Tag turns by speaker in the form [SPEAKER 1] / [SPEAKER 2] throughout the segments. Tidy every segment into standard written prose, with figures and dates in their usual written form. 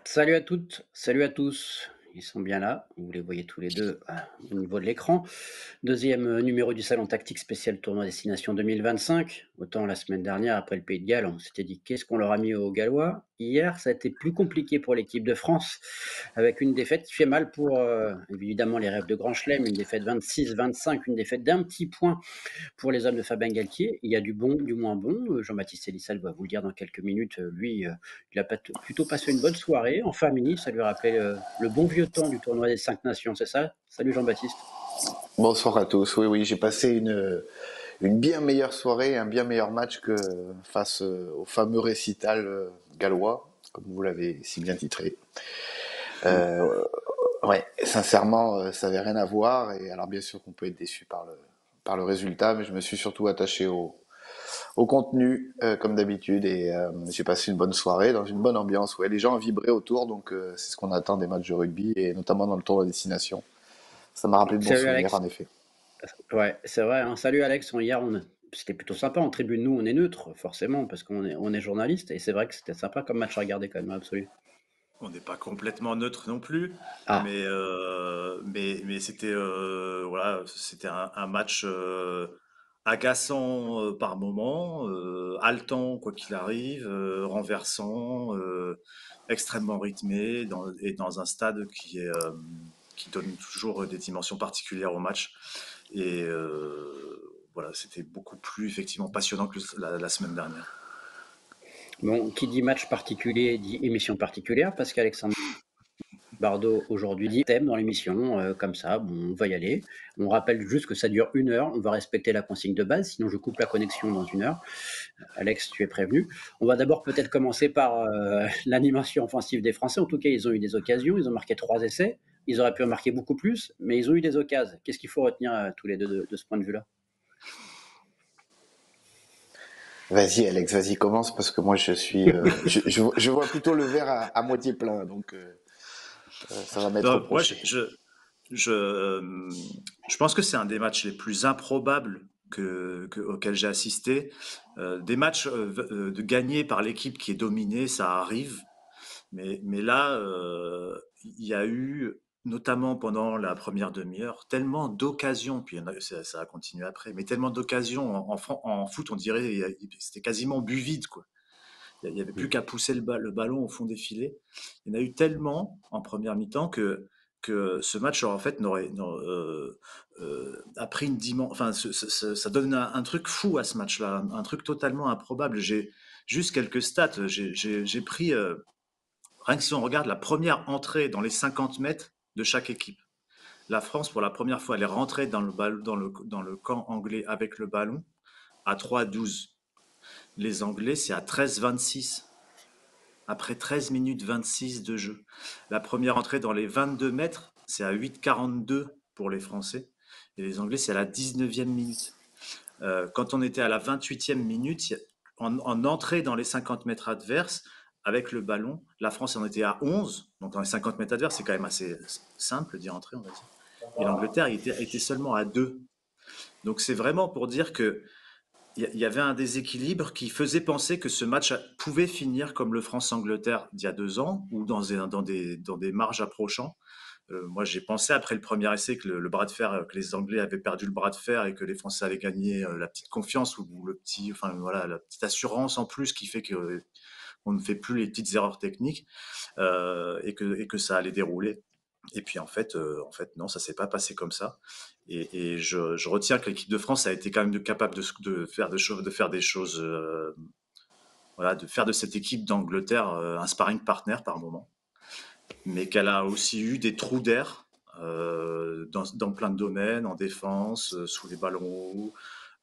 [SPEAKER 1] Salut à toutes, salut à tous. Ils sont bien là, vous les voyez tous les deux au niveau de l'écran. Deuxième numéro du Salon Tactique spécial Tournoi Destination 2025. Autant la semaine dernière, après le Pays de Galles, on s'était dit qu'est-ce qu'on leur a mis aux Gallois. Hier, ça a été plus compliqué pour l'équipe de France, avec une défaite qui fait mal pour évidemment les rêves de Grand Chelem, une défaite 26-25, une défaite d'un petit point pour les hommes de Fabien Galtier. Il y a du bon, du moins bon. Jean-Baptiste Elissal va vous le dire dans quelques minutes. Lui, il a plutôt passé une bonne soirée en famille. Ça lui rappelle le bon vieux temps du tournoi des 5 nations, c'est ça? Salut Jean-Baptiste.
[SPEAKER 2] Bonsoir à tous. Oui, oui, j'ai passé une bien meilleure soirée, un bien meilleur match que face au fameux récital gallois, comme vous l'avez si bien titré.
[SPEAKER 1] Mm.
[SPEAKER 2] Euh, ouais, sincèrement, ça n'avait rien à voir. Et alors, bien sûr qu'on peut être déçu par le résultat, mais je me suis surtout attaché au contenu, comme d'habitude. Et j'ai passé une bonne soirée dans une bonne ambiance. Ouais, les gens ont vibré autour, donc c'est ce qu'on attend des matchs de rugby, et notamment dans le tour de destination. Ça m'a rappelé de bons
[SPEAKER 1] Salut
[SPEAKER 2] souvenirs,
[SPEAKER 1] Alex.
[SPEAKER 2] en effet.
[SPEAKER 1] Ouais, c'est vrai, hein. Salut Alex. C'était plutôt sympa. En tribune, nous, on est neutre, forcément, parce qu'on est journaliste. Et c'est vrai que c'était sympa comme match à regarder quand même, absolu.
[SPEAKER 3] On n'est pas complètement neutre non plus,
[SPEAKER 1] Ah,
[SPEAKER 3] mais c'était voilà, c'était un match agaçant par moment, haletant quoi qu'il arrive, renversant, extrêmement rythmé et dans un stade qui donne toujours des dimensions particulières au match. Et voilà, c'était beaucoup plus effectivement passionnant que la semaine dernière.
[SPEAKER 1] bon, qui dit match particulier dit émission particulière, parce qu'Alexandre Bardot aujourd'hui dit thème dans l'émission, comme ça, bon, on va y aller. On rappelle juste que ça dure 1 heure, on va respecter la consigne de base, sinon je coupe la connexion dans 1 heure. Alex, tu es prévenu. On va d'abord peut-être commencer par l'animation offensive des Français. En tout cas, ils ont eu des occasions, ils ont marqué 3 essais. Ils auraient pu en marquer beaucoup plus, mais ils ont eu des occasions. Qu'est-ce qu'il faut retenir tous les deux de ce point de vue-là?
[SPEAKER 2] Vas-y Alex, vas-y commence parce que moi je vois plutôt le verre à moitié plein, donc ça va m'être
[SPEAKER 3] Moi,
[SPEAKER 2] reproché.
[SPEAKER 3] je, euh, je pense que c'est un des matchs les plus improbables auxquels j'ai assisté. Des matchs de gagnés par l'équipe qui est dominée, ça arrive. Mais là, il y a eu, notamment pendant la première demi-heure, tellement d'occasions, puis ça a continué après, mais tellement d'occasions. En foot, on dirait, c'était quasiment but vide, quoi. Il n'y avait plus qu'à pousser le ballon au fond des filets. Il y en a eu tellement en première mi-temps que ce match en fait a pris une dimension. Enfin, ça donne un truc fou à ce match-là, un truc totalement improbable. J'ai juste quelques stats. J'ai pris rien que si on regarde la première entrée dans les 50 mètres de chaque équipe. La France, pour la première fois, elle est rentrée dans le camp anglais avec le ballon à 3-12. Les Anglais, c'est à 13-26 après 13 minutes 26 de jeu. La première entrée dans les 22 mètres, c'est à 8,42 pour les Français. Et les Anglais, c'est à la 19e minute. Quand on était à la 28e minute, en entrée dans les 50 mètres adverses, avec le ballon, la France en était à 11. Donc dans les 50 mètres adverses, c'est quand même assez simple d'y entrer, on va dire. Et l'Angleterre était seulement à 2. Donc c'est vraiment pour dire que il y avait un déséquilibre qui faisait penser que ce match pouvait finir comme le France-Angleterre d'il y a 2 ans, ou dans des marges approchant. Moi, j'ai pensé après le premier essai que le bras de fer, que les Anglais avaient perdu le bras de fer et que les Français avaient gagné la petite confiance ou enfin voilà, la petite assurance en plus qui fait que on ne fait plus les petites erreurs techniques et que ça allait dérouler. Et puis en fait non, ça s'est pas passé comme ça. Et je retiens que l'équipe de France a été quand même capable de faire des choses, voilà, de faire de cette équipe d'Angleterre un sparring partner par moment, mais qu'elle a aussi eu des trous d'air dans plein de domaines, en défense, sous les ballons hauts,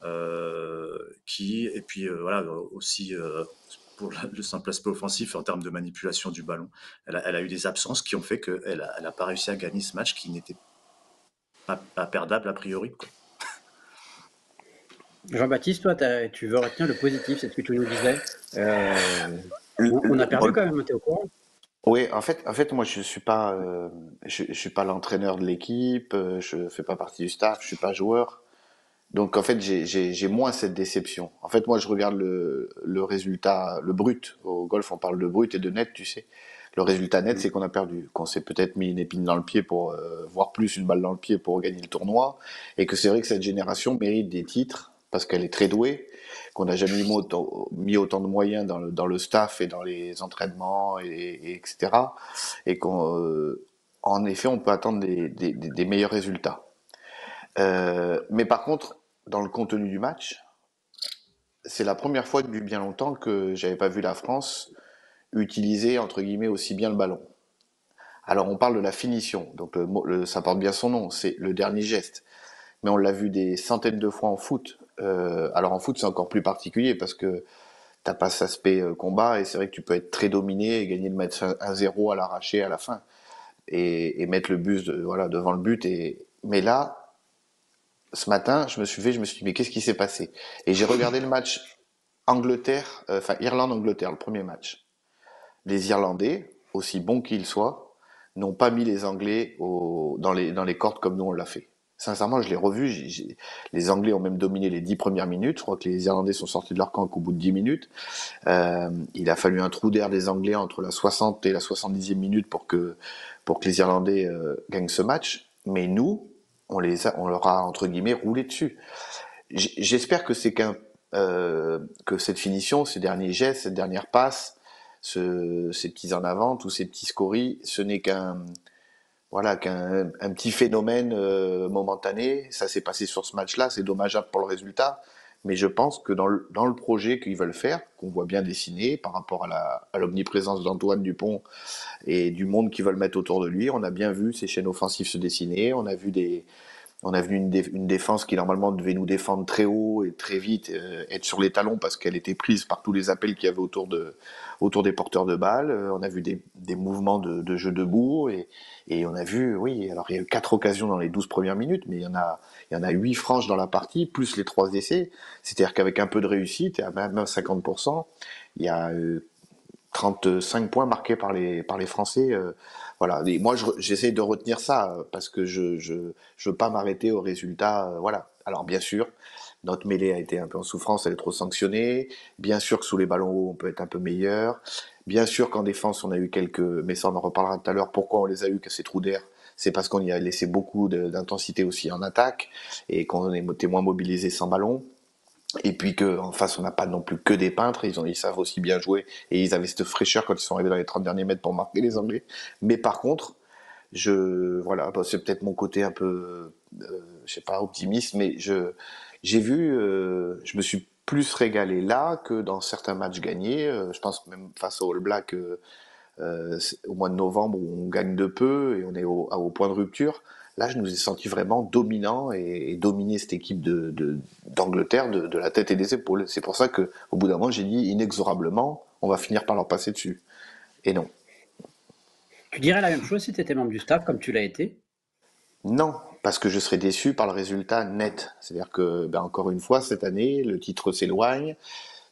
[SPEAKER 3] et puis voilà aussi pour le simple aspect offensif en termes de manipulation du ballon. Elle a eu des absences qui ont fait qu'elle a pas réussi à gagner ce match qui n'était pas perdable a priori, quoi.
[SPEAKER 1] Jean-Baptiste, toi, tu veux retenir le positif, c'est ce que tu nous disais. On a perdu
[SPEAKER 2] Bon,
[SPEAKER 1] quand même, t'es au courant?
[SPEAKER 2] oui, en fait, moi je suis pas l'entraîneur de l'équipe, je fais pas partie du staff, je suis pas joueur, Donc en fait, j'ai moins cette déception. En fait, moi, je regarde le résultat, le brut. Au golf, on parle de brut et de net, tu sais. Le résultat net,
[SPEAKER 1] Mm.
[SPEAKER 2] c'est qu'on a perdu, qu'on s'est peut-être mis une épine dans le pied pour, voire plus une balle dans le pied pour gagner le tournoi, et que c'est vrai que cette génération mérite des titres parce qu'elle est très douée, qu'on n'a jamais mis autant de moyens dans le staff et dans les entraînements et etc. Et qu'en effet, on peut attendre des meilleurs résultats. Mais par contre, dans le contenu du match, c'est la première fois depuis bien longtemps que j'avais pas vu la France utiliser entre guillemets aussi bien le ballon. Alors on parle de la finition, donc ça porte bien son nom, c'est le dernier geste. Mais on l'a vu des centaines de fois en foot. Alors en foot c'est encore plus particulier parce que t'as pas cet aspect combat et c'est vrai que tu peux être très dominé et gagner le match 1-0 à l'arraché à la fin et mettre le bus voilà devant le but. Mais là, ce matin, je me suis dit mais qu'est-ce qui s'est passé? Et j'ai regardé le match Angleterre, enfin Irlande-Angleterre, le premier match. Les Irlandais, aussi bons qu'ils soient, n'ont pas mis les Anglais dans les cordes comme nous on l'a fait. Sincèrement, je l'ai revu. Les Anglais ont même dominé les 10 premières minutes. Je crois que les Irlandais sont sortis de leur camp qu'au bout de 10 minutes. Il a fallu un trou d'air des Anglais entre la 60 et la 70e minute pour que les Irlandais gagnent ce match. Mais nous, on leur a entre guillemets roulé dessus. J'espère que que cette finition, ces derniers gestes, cette dernière passe, ces petits en avant, tous ces petits scories, ce n'est qu'un un petit phénomène momentané. Ça s'est passé sur ce match-là, c'est dommageable pour le résultat, mais je pense que dans le projet qu'ils veulent faire, qu'on voit bien dessiné par rapport à l'omniprésence d'Antoine Dupont et du monde qu'ils veulent mettre autour de lui, on a bien vu ces chaînes offensives se dessiner, on a vu une défense qui normalement devait nous défendre très haut et très vite, être sur les talons parce qu'elle était prise par tous les appels qu'il y avait autour des porteurs de balles. On a vu des mouvements de jeu debout et on a vu, oui, alors il y a eu 4 occasions dans les 12 premières minutes, mais il y en a 8 franches dans la partie, plus les 3 essais. C'est-à-dire qu'avec un peu de réussite, et à même 50%, il y a 35 points marqués par les Français. Voilà. Et moi, j'essaie de retenir ça parce que je veux pas m'arrêter au résultat. Voilà. Alors, bien sûr, notre mêlée a été un peu en souffrance, elle est trop sanctionnée. Bien sûr que sous les ballons hauts, on peut être un peu meilleur. Bien sûr qu'en défense, on a eu quelques, mais ça, on en reparlera tout à l'heure. Pourquoi on les a eu que ces trous d'air? C'est parce qu'on y a laissé beaucoup d'intensité aussi en attaque et qu'on était moins mobilisé sans ballon. Et puis qu'en face, on n'a pas non plus que des peintres, ils savent aussi bien jouer, et ils avaient cette fraîcheur quand ils sont arrivés dans les 30 derniers mètres pour marquer les Anglais. Mais par contre, voilà, bah, c'est peut-être mon côté un peu, je sais pas, optimiste, mais je me suis plus régalé là que dans certains matchs gagnés. Je pense même face au All Black au mois de novembre où on gagne de peu et on est au point de rupture. Là, je nous ai senti vraiment dominants et dominer cette équipe d'Angleterre de la tête et des épaules. C'est pour ça que, au bout d'un moment, j'ai dit inexorablement, on va finir par leur passer dessus. Et non.
[SPEAKER 1] Tu dirais la même chose si tu étais membre du staff, comme tu l'as été?
[SPEAKER 2] Non, parce que je serais déçu par le résultat net. C'est-à-dire que, ben, encore une fois, cette année, le titre s'éloigne.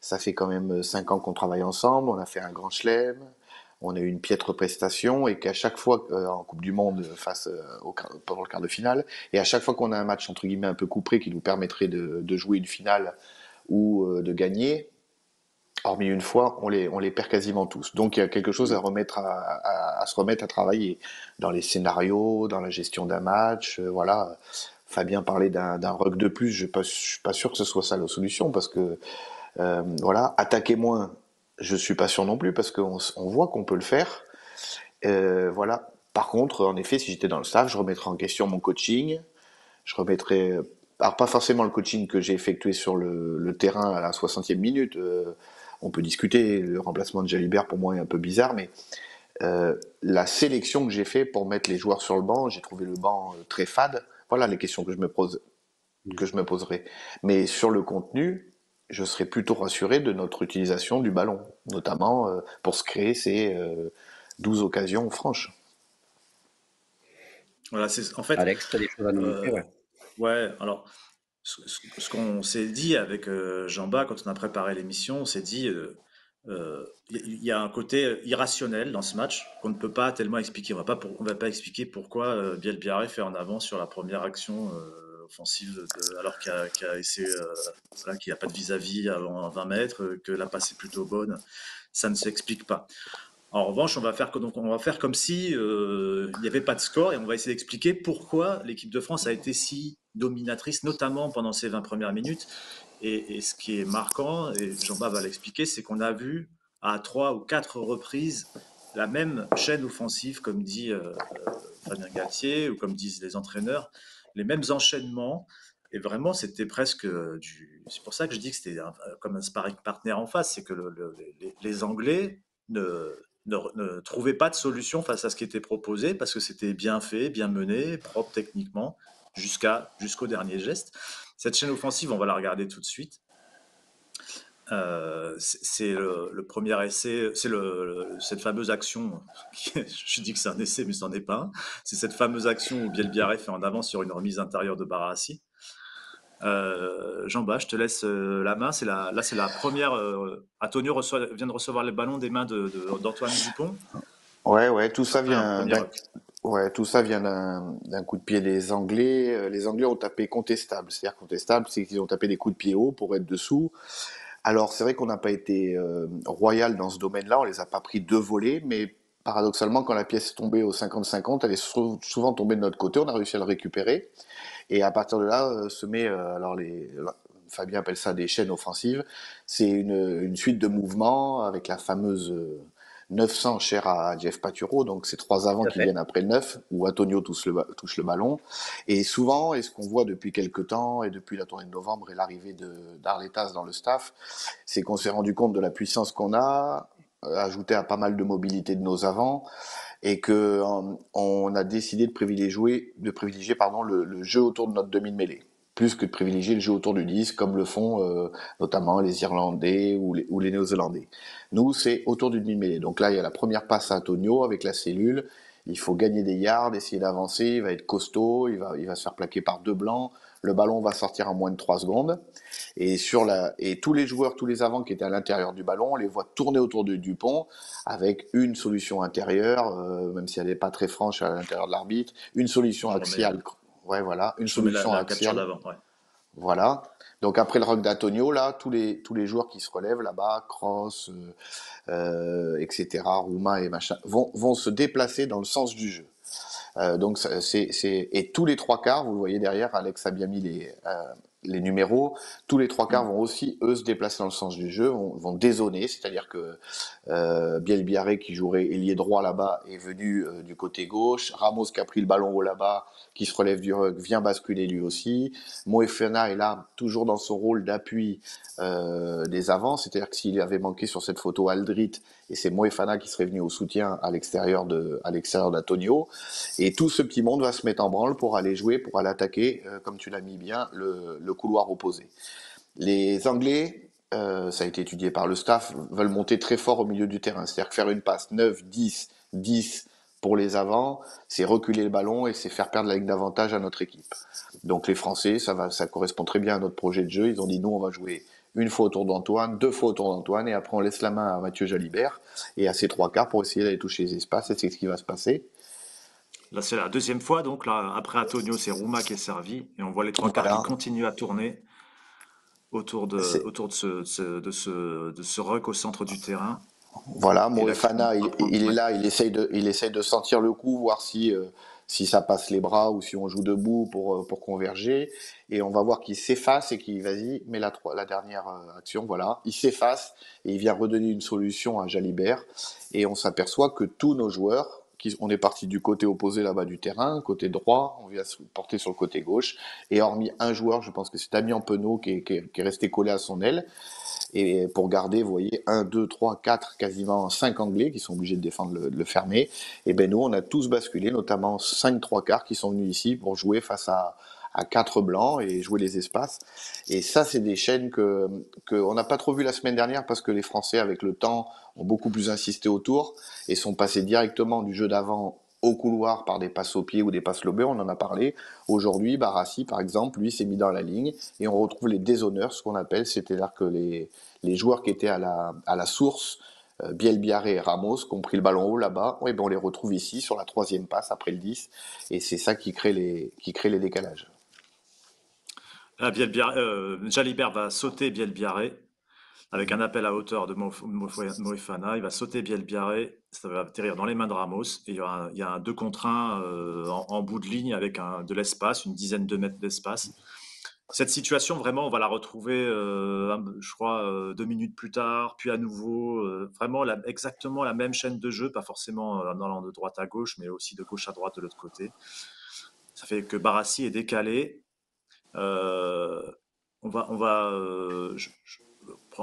[SPEAKER 2] Ça fait quand même 5 ans qu'on travaille ensemble. On a fait un grand chelem. On a eu une piètre prestation et qu'à chaque fois en Coupe du Monde face pendant le quart de finale et à chaque fois qu'on a un match entre guillemets un peu couperé qui nous permettrait de jouer une finale ou de gagner, hormis une fois, on les perd quasiment tous. Donc il y a quelque chose à remettre à se remettre à travailler dans les scénarios, dans la gestion d'un match. Voilà, Fabien parlait d'un rug de plus. Je suis pas sûr que ce soit ça la solution parce que voilà, attaquer moins. Je suis pas sûr non plus parce on voit qu'on peut le faire. Voilà. Par contre, en effet, si j'étais dans le staff, je remettrais en question mon coaching. Je remettrais, alors pas forcément le coaching que j'ai effectué sur le terrain à la 60e minute. On peut discuter. Le remplacement de Jalibert pour moi est un peu bizarre, mais la sélection que j'ai fait pour mettre les joueurs sur le banc, j'ai trouvé le banc très fade. Voilà les questions que je me poserai. Mais sur le contenu, je serais plutôt rassuré de notre utilisation du ballon, notamment pour se créer ces 12 occasions franches.
[SPEAKER 3] Voilà, c'est en fait,
[SPEAKER 1] Alex, tu as des choses à nous montrer,
[SPEAKER 3] euh,
[SPEAKER 1] ouais.
[SPEAKER 3] ouais, alors ce qu'on s'est dit avec Jean-Bas quand on a préparé l'émission, on s'est dit il y a un côté irrationnel dans ce match qu'on ne peut pas tellement expliquer. On va pas expliquer pourquoi Biel Biarré fait en avant sur la première action offensive, alors qu'il n'y a pas de vis-à-vis avant 20 mètres, que la passe est plutôt bonne. Ça ne s'explique pas. En revanche, on va faire comme si il n'y avait pas de score et on va essayer d'expliquer pourquoi l'équipe de France a été si dominatrice, notamment pendant ces 20 premières minutes. Et ce qui est marquant, et Jean-Baptiste va l'expliquer, c'est qu'on a vu à 3 ou 4 reprises la même chaîne offensive, comme dit Fabien Galtier ou comme disent les entraîneurs, les mêmes enchaînements. Et vraiment, c'était presque du. C'est pour ça que je dis que c'était comme un sparring partner en face, c'est que les Anglais ne trouvaient pas de solution face à ce qui était proposé parce que c'était bien fait, bien mené, propre techniquement, jusqu'au dernier geste. Cette chaîne offensive, on va la regarder tout de suite. C'est le premier essai, c'est cette fameuse action, je dis que c'est un essai, mais ce n'en est pas un. C'est cette fameuse action où Bielbiarré fait en avant sur une remise intérieure de Barassi. Jean-Baptiste, je te laisse la main. Là, c'est la première. Antonio vient de recevoir le ballon des mains d'Antoine Dupont.
[SPEAKER 2] Ouais, tout ça
[SPEAKER 3] Après un
[SPEAKER 2] vient
[SPEAKER 3] premier
[SPEAKER 2] tout ça vient d'un coup de pied des Anglais. Les Anglais ont tapé contestable. C'est-à-dire contestable, c'est qu'ils ont tapé des coups de pied haut pour être dessous. Alors, c'est vrai qu'on n'a pas été royal dans ce domaine-là, on les a pas pris deux volets, mais paradoxalement, quand la pièce est tombée au 50-50, elle est souvent tombée de notre côté, on a réussi à le récupérer. Et à partir de là, Fabien appelle ça des chaînes offensives, c'est une suite de mouvements avec la fameuse 900 chère à Jeff Paturo, donc c'est trois avants
[SPEAKER 1] Tout à
[SPEAKER 2] qui
[SPEAKER 1] fait.
[SPEAKER 2] viennent après le 9, où Antonio touche le ballon. Et souvent, et ce qu'on voit depuis quelques temps, et depuis la tournée de novembre et l'arrivée d'Arletas dans le staff, c'est qu'on s'est rendu compte de la puissance qu'on a, ajouté à pas mal de mobilité de nos avants, et que on a décidé de privilégier le jeu autour de notre demi de mêlée, plus que de privilégier le jeu autour du 10, comme le font notamment les Irlandais ou les Néo-Zélandais. Nous, c'est autour du demi de mêlée. Donc là, il y a la première passe à Antonio avec la cellule. Il faut gagner des yards, essayer d'avancer. Il va être costaud, il va se faire plaquer par deux blancs. Le ballon va sortir en moins de 3 secondes. Et tous les joueurs, tous les avants qui étaient à l'intérieur du ballon, on les voit tourner autour de Dupont avec une solution intérieure, même si elle n'est pas très franche à l'intérieur de l'arbitre, une solution axiale. Ouais, voilà, une
[SPEAKER 3] Je remets
[SPEAKER 2] solution
[SPEAKER 3] la capture
[SPEAKER 2] axiale.
[SPEAKER 3] d'avant. Ouais.
[SPEAKER 2] Voilà. Donc après le rock d'Antonio, là, tous les joueurs qui se relèvent là-bas, Cross, etc., Roumain et machin, vont se déplacer dans le sens du jeu. Et tous les trois quarts, vous le voyez derrière, Alex a bien mis les numéros, tous les trois quarts vont aussi, eux, se déplacer dans le sens du jeu, vont dézoner, c'est-à-dire que Bielbiarré, qui jouerait ailier droit là-bas, est venu du côté gauche, Ramos, qui a pris le ballon haut là-bas, qui se relève du ruck, vient basculer lui aussi, Moefana est là, toujours dans son rôle d'appui des avants, c'est-à-dire que s'il avait manqué sur cette photo Aldrit, et c'est Moefana qui serait venu au soutien à l'extérieur d'Antonio, et tout ce petit monde va se mettre en branle pour aller jouer, pour aller attaquer, comme tu l'as mis bien, le couloir opposé. Les Anglais, ça a été étudié par le staff, veulent monter très fort au milieu du terrain. C'est-à-dire que faire une passe 9, 10, 10 pour les avants, c'est reculer le ballon et c'est faire perdre la ligne d'avantage à notre équipe. Donc les Français, ça correspond très bien à notre projet de jeu. Ils ont dit, nous, on va jouer une fois autour d'Antoine, deux fois autour d'Antoine, et après on laisse la main à Mathieu Jalibert et à ses trois quarts pour essayer d'aller toucher les espaces, et c'est ce qui va se passer.
[SPEAKER 3] Là, c'est la deuxième fois. Donc là, après Antonio, c'est Rouma qui est servi. Et on voit les trois quarts qui
[SPEAKER 2] Voilà.
[SPEAKER 3] continuent à tourner
[SPEAKER 2] C'est-
[SPEAKER 3] autour de ce ruck au centre du terrain.
[SPEAKER 2] Voilà,
[SPEAKER 3] Et là,
[SPEAKER 2] Moefana, il est
[SPEAKER 3] ouais.
[SPEAKER 2] là, il essaye de sentir le coup, voir si ça passe les bras ou si on joue debout pour converger. Et on va voir qu'il s'efface et qu'il, vas-y, mais la dernière action, voilà, il s'efface et il vient redonner une solution à Jalibert. Et on s'aperçoit que tous nos joueurs, on est parti du côté opposé là-bas du terrain, côté droit, on vient se porter sur le côté gauche. Et hormis un joueur, je pense que c'est Damien Penaud qui est resté collé à son aile. Et pour garder, vous voyez, 1, 2, 3, 4, quasiment 5 Anglais qui sont obligés de défendre le fermé. Et ben nous, on a tous basculé, notamment 5 3 quarts qui sont venus ici pour jouer face à 4 blancs et jouer les espaces. Et ça, c'est des chaînes que on n'a pas trop vu la semaine dernière parce que les Français, avec le temps, ont beaucoup plus insisté autour et sont passés directement du jeu d'avant au couloir par des passes au pied ou des passes lobées, on en a parlé. Aujourd'hui, Barassi, par exemple, lui s'est mis dans la ligne et on retrouve les déshonneurs, ce qu'on appelle, c'est-à-dire que les joueurs qui étaient à la source, Bielbiarré et Ramos, qui ont pris le ballon haut là-bas, ouais, ben on les retrouve ici sur la troisième passe après le 10 et c'est ça qui crée les décalages.
[SPEAKER 3] Jalibert va sauter Bielbiaré avec un appel à hauteur de Moefana. Il va sauter Bielbiaré, ça va atterrir dans les mains de Ramos. Et il y a un 2 contre 1 en bout de ligne avec de l'espace, une dizaine de mètres d'espace. Cette situation, vraiment, on va la retrouver, je crois, 2 minutes plus tard, puis à nouveau, vraiment exactement la même chaîne de jeu, pas forcément en allant de droite à gauche, mais aussi de gauche à droite de l'autre côté. Ça fait que Barassi est décalé. Euh,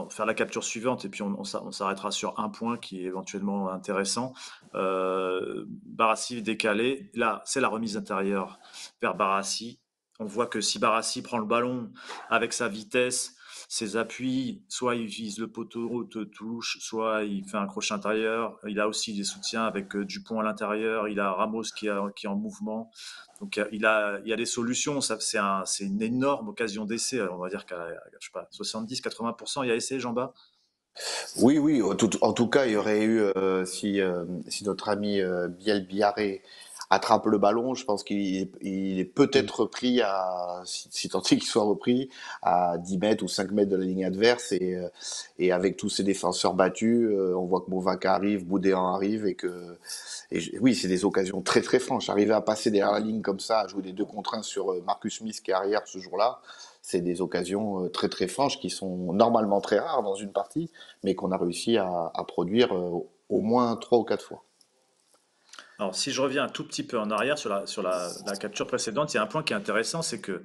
[SPEAKER 3] faire la capture suivante et puis on s'arrêtera sur un point qui est éventuellement intéressant. Barassi décalé. Là, c'est la remise intérieure vers Barassi. On voit que si Barassi prend le ballon avec sa vitesse, ses appuis, soit il vise le poteau de touche, soit il fait un crochet intérieur. Il a aussi des soutiens avec Dupont à l'intérieur. Il a Ramos qui est en mouvement. Donc il y a des solutions, c'est une énorme occasion d'essai. On va dire qu'à je sais pas, 70-80%, il y a essai, Jean-Bas.
[SPEAKER 2] Oui, oui, en tout cas, il y aurait eu, si notre ami Biel Biarré attrape le ballon, je pense qu'il est
[SPEAKER 1] Mm.
[SPEAKER 2] peut-être repris si tant est qu'il soit repris, à 10 mètres ou 5 mètres de la ligne adverse. Et avec tous ces défenseurs battus, on voit que Movaca arrive, Boudéan arrive, oui, c'est des occasions très très franches. Arriver à passer derrière la ligne comme ça, à jouer des 2 contre 1 sur Marcus Smith qui est arrière ce jour-là, c'est des occasions très très franches qui sont normalement très rares dans une partie, mais qu'on a réussi à produire au moins 3 ou 4 fois.
[SPEAKER 3] Alors, si je reviens un tout petit peu en arrière la capture précédente, il y a un point qui est intéressant, c'est que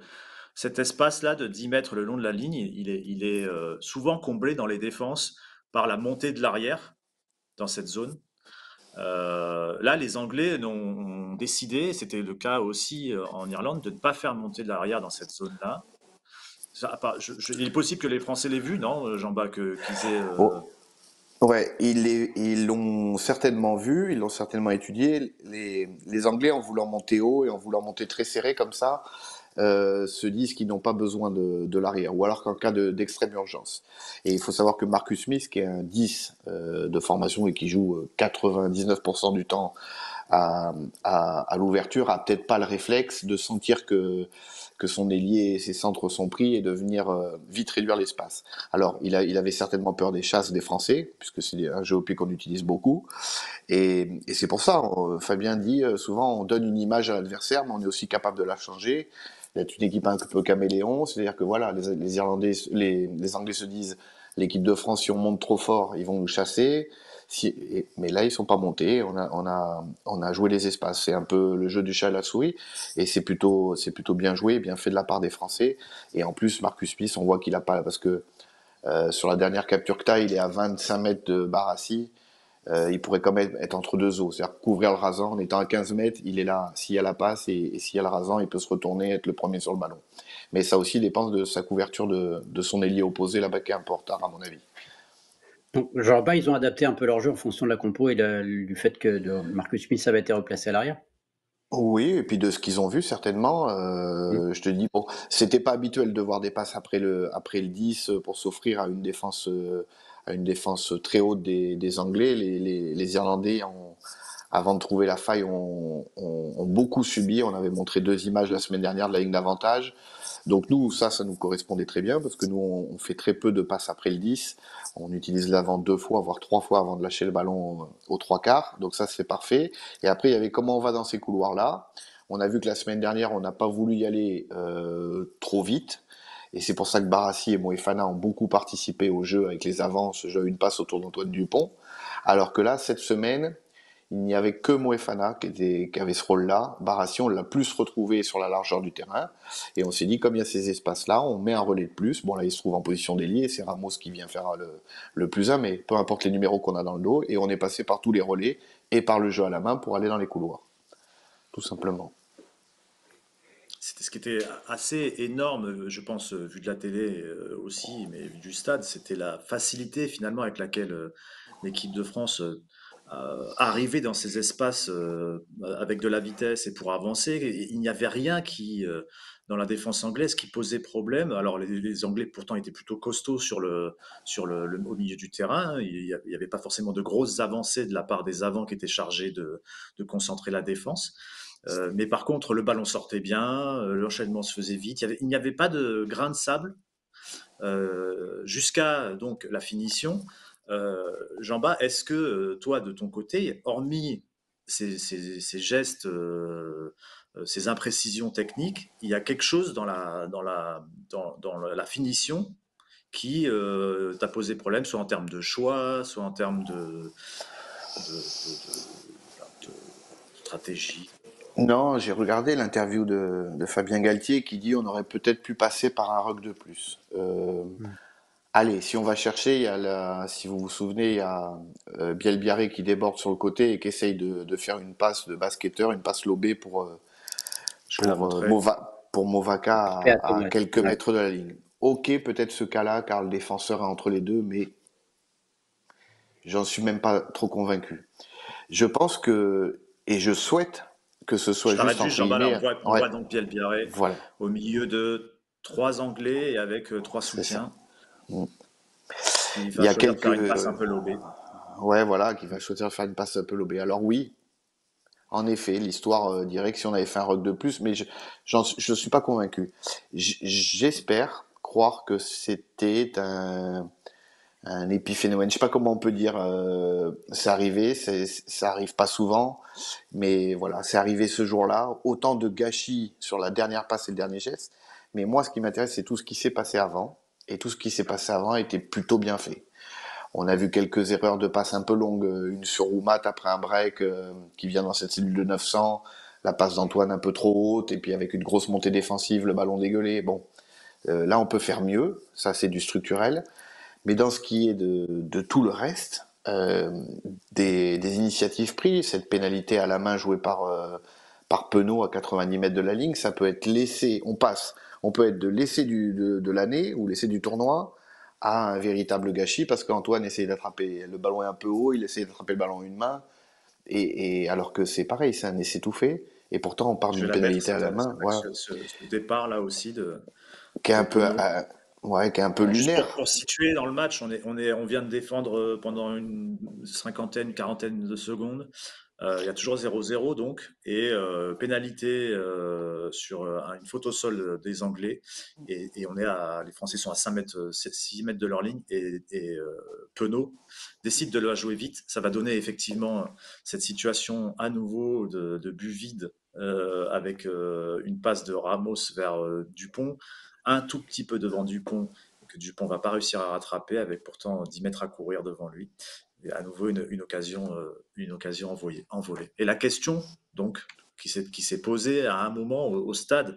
[SPEAKER 3] cet espace-là de 10 mètres le long de la ligne, il est souvent comblé dans les défenses par la montée de l'arrière dans cette zone. Là, les Anglais ont décidé, c'était le cas aussi en Irlande, de ne pas faire monter de l'arrière dans cette zone-là. Il est possible que les Français l'aient vu, non, Jean-Bas, qu'ils aient.
[SPEAKER 2] Oh, ouais, ils l'ont certainement vu, ils l'ont certainement étudié. Les Anglais, en voulant monter haut et en voulant monter très serré comme ça, se disent qu'ils n'ont pas besoin de l'arrière, ou alors qu'en cas d'extrême urgence. Et il faut savoir que Marcus Smith, qui est un 10 de formation et qui joue 99% du temps à, à l'ouverture, a peut-être pas le réflexe de sentir que son ailier et ses centres sont pris et de venir vite réduire l'espace. Alors, il avait certainement peur des chasses des Français, puisque c'est un jeu au pied qu'on utilise beaucoup. Et c'est pour ça, Fabien dit souvent, on donne une image à l'adversaire, mais on est aussi capable de la changer, d'être une équipe un peu caméléon, c'est-à-dire que voilà, les Irlandais, les Anglais se disent, l'équipe de France, si on monte trop fort, ils vont nous chasser. Mais là, ils sont pas montés. On a joué les espaces. C'est un peu le jeu du chat à la souris, et c'est plutôt bien joué, bien fait de la part des Français. Et en plus, Marcus Smith, on voit qu'il a pas, parce que sur la dernière capture que t'as, il est à 25 mètres de Barassi. Il pourrait quand même être entre deux eaux, c'est-à-dire couvrir le rasant en étant à 15 mètres, il est là s'il y a la passe et s'il y a le rasant, il peut se retourner, être le premier sur le ballon. Mais ça aussi dépend de sa couverture de son ailier opposé là-bas qui est important à mon avis.
[SPEAKER 1] Donc, genre, ils ont adapté un peu leur jeu en fonction de la compo et du fait que Marcus Smith avait été replacé à l'arrière.
[SPEAKER 2] Oui, et puis de ce qu'ils ont vu certainement,
[SPEAKER 1] Mm.
[SPEAKER 2] je te dis bon, c'était pas habituel de voir des passes après le 10 pour s'offrir à une défense très haute des Anglais. Les Irlandais avant de trouver la faille ont beaucoup subi. On avait montré 2 images la semaine dernière de la ligne d'avantage. Donc nous, ça nous correspondait très bien parce que nous, on fait très peu de passes après le 10. On utilise l'avant 2 fois, voire 3 fois avant de lâcher le ballon aux 3 quarts. Donc ça, c'est parfait. Et après, il y avait comment on va dans ces couloirs-là. On a vu que la semaine dernière, on n'a pas voulu y aller trop vite. Et c'est pour ça que Barassi et Moefana ont beaucoup participé au jeu avec les avances, jeu une passe autour d'Antoine Dupont. Alors que là, cette semaine, il n'y avait que Moefana qui avait ce rôle-là. Barassi, on l'a plus retrouvé sur la largeur du terrain. Et on s'est dit, comme il y a ces espaces-là, on met un relais de plus. Bon, là, il se trouve en position d'ailier. C'est Ramos qui vient faire le plus un, mais peu importe les numéros qu'on a dans le dos. Et on est passé par tous les relais et par le jeu à la main pour aller dans les couloirs. Tout simplement.
[SPEAKER 3] C'était ce qui était assez énorme, je pense, vu de la télé aussi, mais vu du stade, c'était la facilité finalement avec laquelle l'équipe de France arrivait dans ces espaces avec de la vitesse et pour avancer. Et il n'y avait rien dans la défense anglaise qui posait problème. Alors les Anglais pourtant étaient plutôt costauds au milieu du terrain. Il n'y avait pas forcément de grosses avancées de la part des avants qui étaient chargés de concentrer la défense. Mais par contre, le ballon sortait bien, l'enchaînement se faisait vite. Il n'y avait pas de grain de sable jusqu'à donc la finition. Jean-Bas, est-ce que toi, de ton côté, hormis ces gestes, ces imprécisions techniques, il y a quelque chose dans la finition qui t'a posé problème, soit en termes de choix, soit en termes de stratégie?
[SPEAKER 2] Non, j'ai regardé l'interview de Fabien Galtier qui dit on aurait peut-être pu passer par un ruck de plus.
[SPEAKER 1] Mm.
[SPEAKER 2] Allez, si on va chercher, il y a si vous vous souvenez, il y a Biel Biarré qui déborde sur le côté et qui essaye de faire une passe de basketteur, une passe lobée
[SPEAKER 3] Je vais la montrer.
[SPEAKER 2] pour Movaca
[SPEAKER 1] Et à
[SPEAKER 2] à
[SPEAKER 1] Thomas.
[SPEAKER 2] quelques
[SPEAKER 1] Ouais.
[SPEAKER 2] mètres de la ligne. Ok, peut-être ce cas-là, car le défenseur est entre les deux, mais j'en suis même pas trop convaincu. Je pense que, et je souhaite que ce
[SPEAKER 3] Je
[SPEAKER 2] soit
[SPEAKER 3] t'arrête
[SPEAKER 2] juste
[SPEAKER 3] juste,
[SPEAKER 2] entre
[SPEAKER 3] Jean-Bas, là,
[SPEAKER 2] guillemets,
[SPEAKER 3] on
[SPEAKER 2] ouais,
[SPEAKER 3] voit donc Biel Biarré
[SPEAKER 2] voilà,
[SPEAKER 3] au milieu de trois Anglais et avec trois
[SPEAKER 2] c'est ça.
[SPEAKER 3] soutiens qui
[SPEAKER 2] Il
[SPEAKER 3] va
[SPEAKER 2] y a
[SPEAKER 3] choisir de
[SPEAKER 2] quelques,
[SPEAKER 3] faire une passe un peu lobée.
[SPEAKER 2] ouais, voilà, qui va choisir de faire une passe un peu lobée. Alors oui, en effet, l'histoire dirait que si on avait fait un rock de plus, mais je suis pas convaincu. J'espère croire que c'était un épiphénomène. Je sais pas comment on peut dire. C'est arrivé, ça arrive pas souvent, mais voilà, c'est arrivé ce jour-là. Autant de gâchis sur la dernière passe et le dernier geste. Mais moi, ce qui m'intéresse, c'est tout ce qui s'est passé avant. Et tout ce qui s'est passé avant était plutôt bien fait. On a vu quelques erreurs de passe un peu longues, une sur Roumat après un break qui vient dans cette cellule de 900, la passe d'Antoine un peu trop haute, et puis avec une grosse montée défensive, le ballon dégueulé. Bon, là on peut faire mieux, ça c'est du structurel, mais dans ce qui est de tout le reste, des initiatives prises, cette pénalité à la main jouée par Penaud à 90 mètres de la ligne, ça peut être laissé, on peut être de l'essai de l'année ou l'essai du tournoi à un véritable gâchis parce qu'Antoine essaye d'attraper le ballon est un peu haut, il essaye d'attraper le ballon à une main, et alors que c'est pareil, c'est un essai tout fait, et pourtant on part
[SPEAKER 3] Je vais
[SPEAKER 2] d'une
[SPEAKER 3] la mettre,
[SPEAKER 2] pénalité à la main, voilà,
[SPEAKER 3] ce départ-là aussi
[SPEAKER 2] qui est
[SPEAKER 3] de
[SPEAKER 2] un peu,
[SPEAKER 3] Penaud.
[SPEAKER 2] ouais, qui est un peu
[SPEAKER 3] Juste
[SPEAKER 2] lunaire.
[SPEAKER 3] pour situer dans le match, on vient de défendre pendant une cinquantaine, quarantaine de secondes. Il y a toujours 0-0 donc, et pénalité sur une faute au sol des Anglais. Et les Français sont à 5 mètres, 6 mètres de leur ligne, et Penaud décide de la jouer vite. Ça va donner effectivement cette situation à nouveau de but vide avec une passe de Ramos vers Dupont, un tout petit peu devant Dupont, que Dupont va pas réussir à rattraper, avec pourtant 10 mètres à courir devant lui. Et à nouveau une occasion envolée. Et la question donc qui s'est posée à un moment au stade,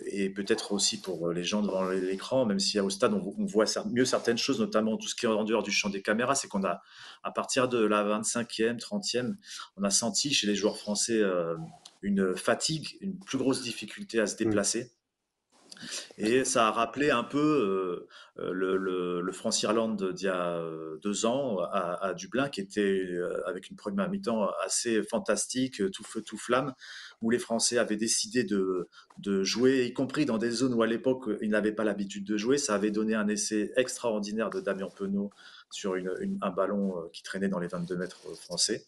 [SPEAKER 3] et peut-être aussi pour les gens devant l'écran, même si au stade on voit mieux certaines choses, notamment tout ce qui est en dehors du champ des caméras, c'est qu'on a, à partir de la 25e, 30e, on a senti chez les joueurs français une fatigue, une plus grosse difficulté à se
[SPEAKER 1] Mm.
[SPEAKER 3] déplacer. Et ça a rappelé un peu le France-Irlande d'il y a 2 ans à Dublin, qui était avec une première mi-temps assez fantastique, tout feu, tout flamme, où les Français avaient décidé de jouer, y compris dans des zones où à l'époque ils n'avaient pas l'habitude de jouer. Ça avait donné un essai extraordinaire de Damien Penaud sur un ballon qui traînait dans les 22 mètres français.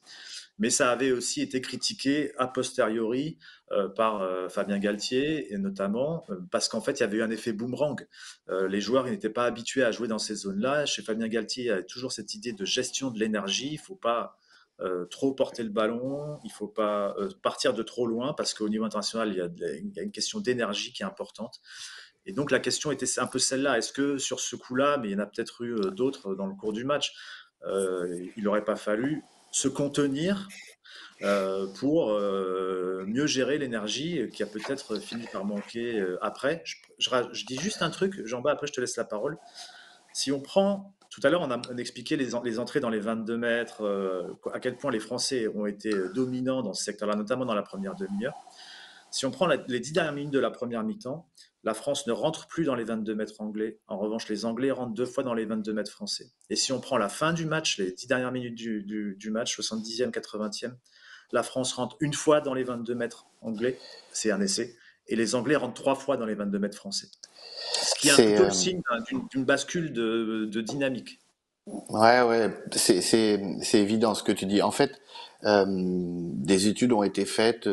[SPEAKER 3] Mais ça avait aussi été critiqué a posteriori par Fabien Galtier, et notamment parce qu'en fait, il y avait eu un effet boomerang. Les joueurs n'étaient pas habitués à jouer dans ces zones-là. Chez Fabien Galtier, il y a toujours cette idée de gestion de l'énergie. Il ne faut pas trop porter le ballon, il ne faut pas partir de trop loin, parce qu'au niveau international, il y a une question d'énergie qui est importante. Et donc la question était un peu celle-là. Est-ce que sur ce coup-là, mais il y en a peut-être eu d'autres dans le cours du match, il n'aurait pas fallu se contenir pour mieux gérer l'énergie qui a peut-être fini par manquer après. Je dis juste un truc, Jean-Baptiste, après je te laisse la parole. Si on prend, tout à l'heure on expliqué les entrées dans les 22 mètres, à quel point les Français ont été dominants dans ce secteur-là, notamment dans la première demi-heure. Si on prend les 10 dernières minutes de la première mi-temps, la France ne rentre plus dans les 22 mètres anglais. En revanche, les Anglais rentrent 2 fois dans les 22 mètres français. Et si on prend la fin du match, les 10 dernières minutes du match, 70e, 80e, la France rentre 1 fois dans les 22 mètres anglais, c'est un essai, et les Anglais rentrent 3 fois dans les 22 mètres français. Ce qui est
[SPEAKER 2] C'est
[SPEAKER 3] plutôt le signe d'une bascule de dynamique.
[SPEAKER 2] Ouais, c'est évident ce que tu dis. En fait, des études ont été faites.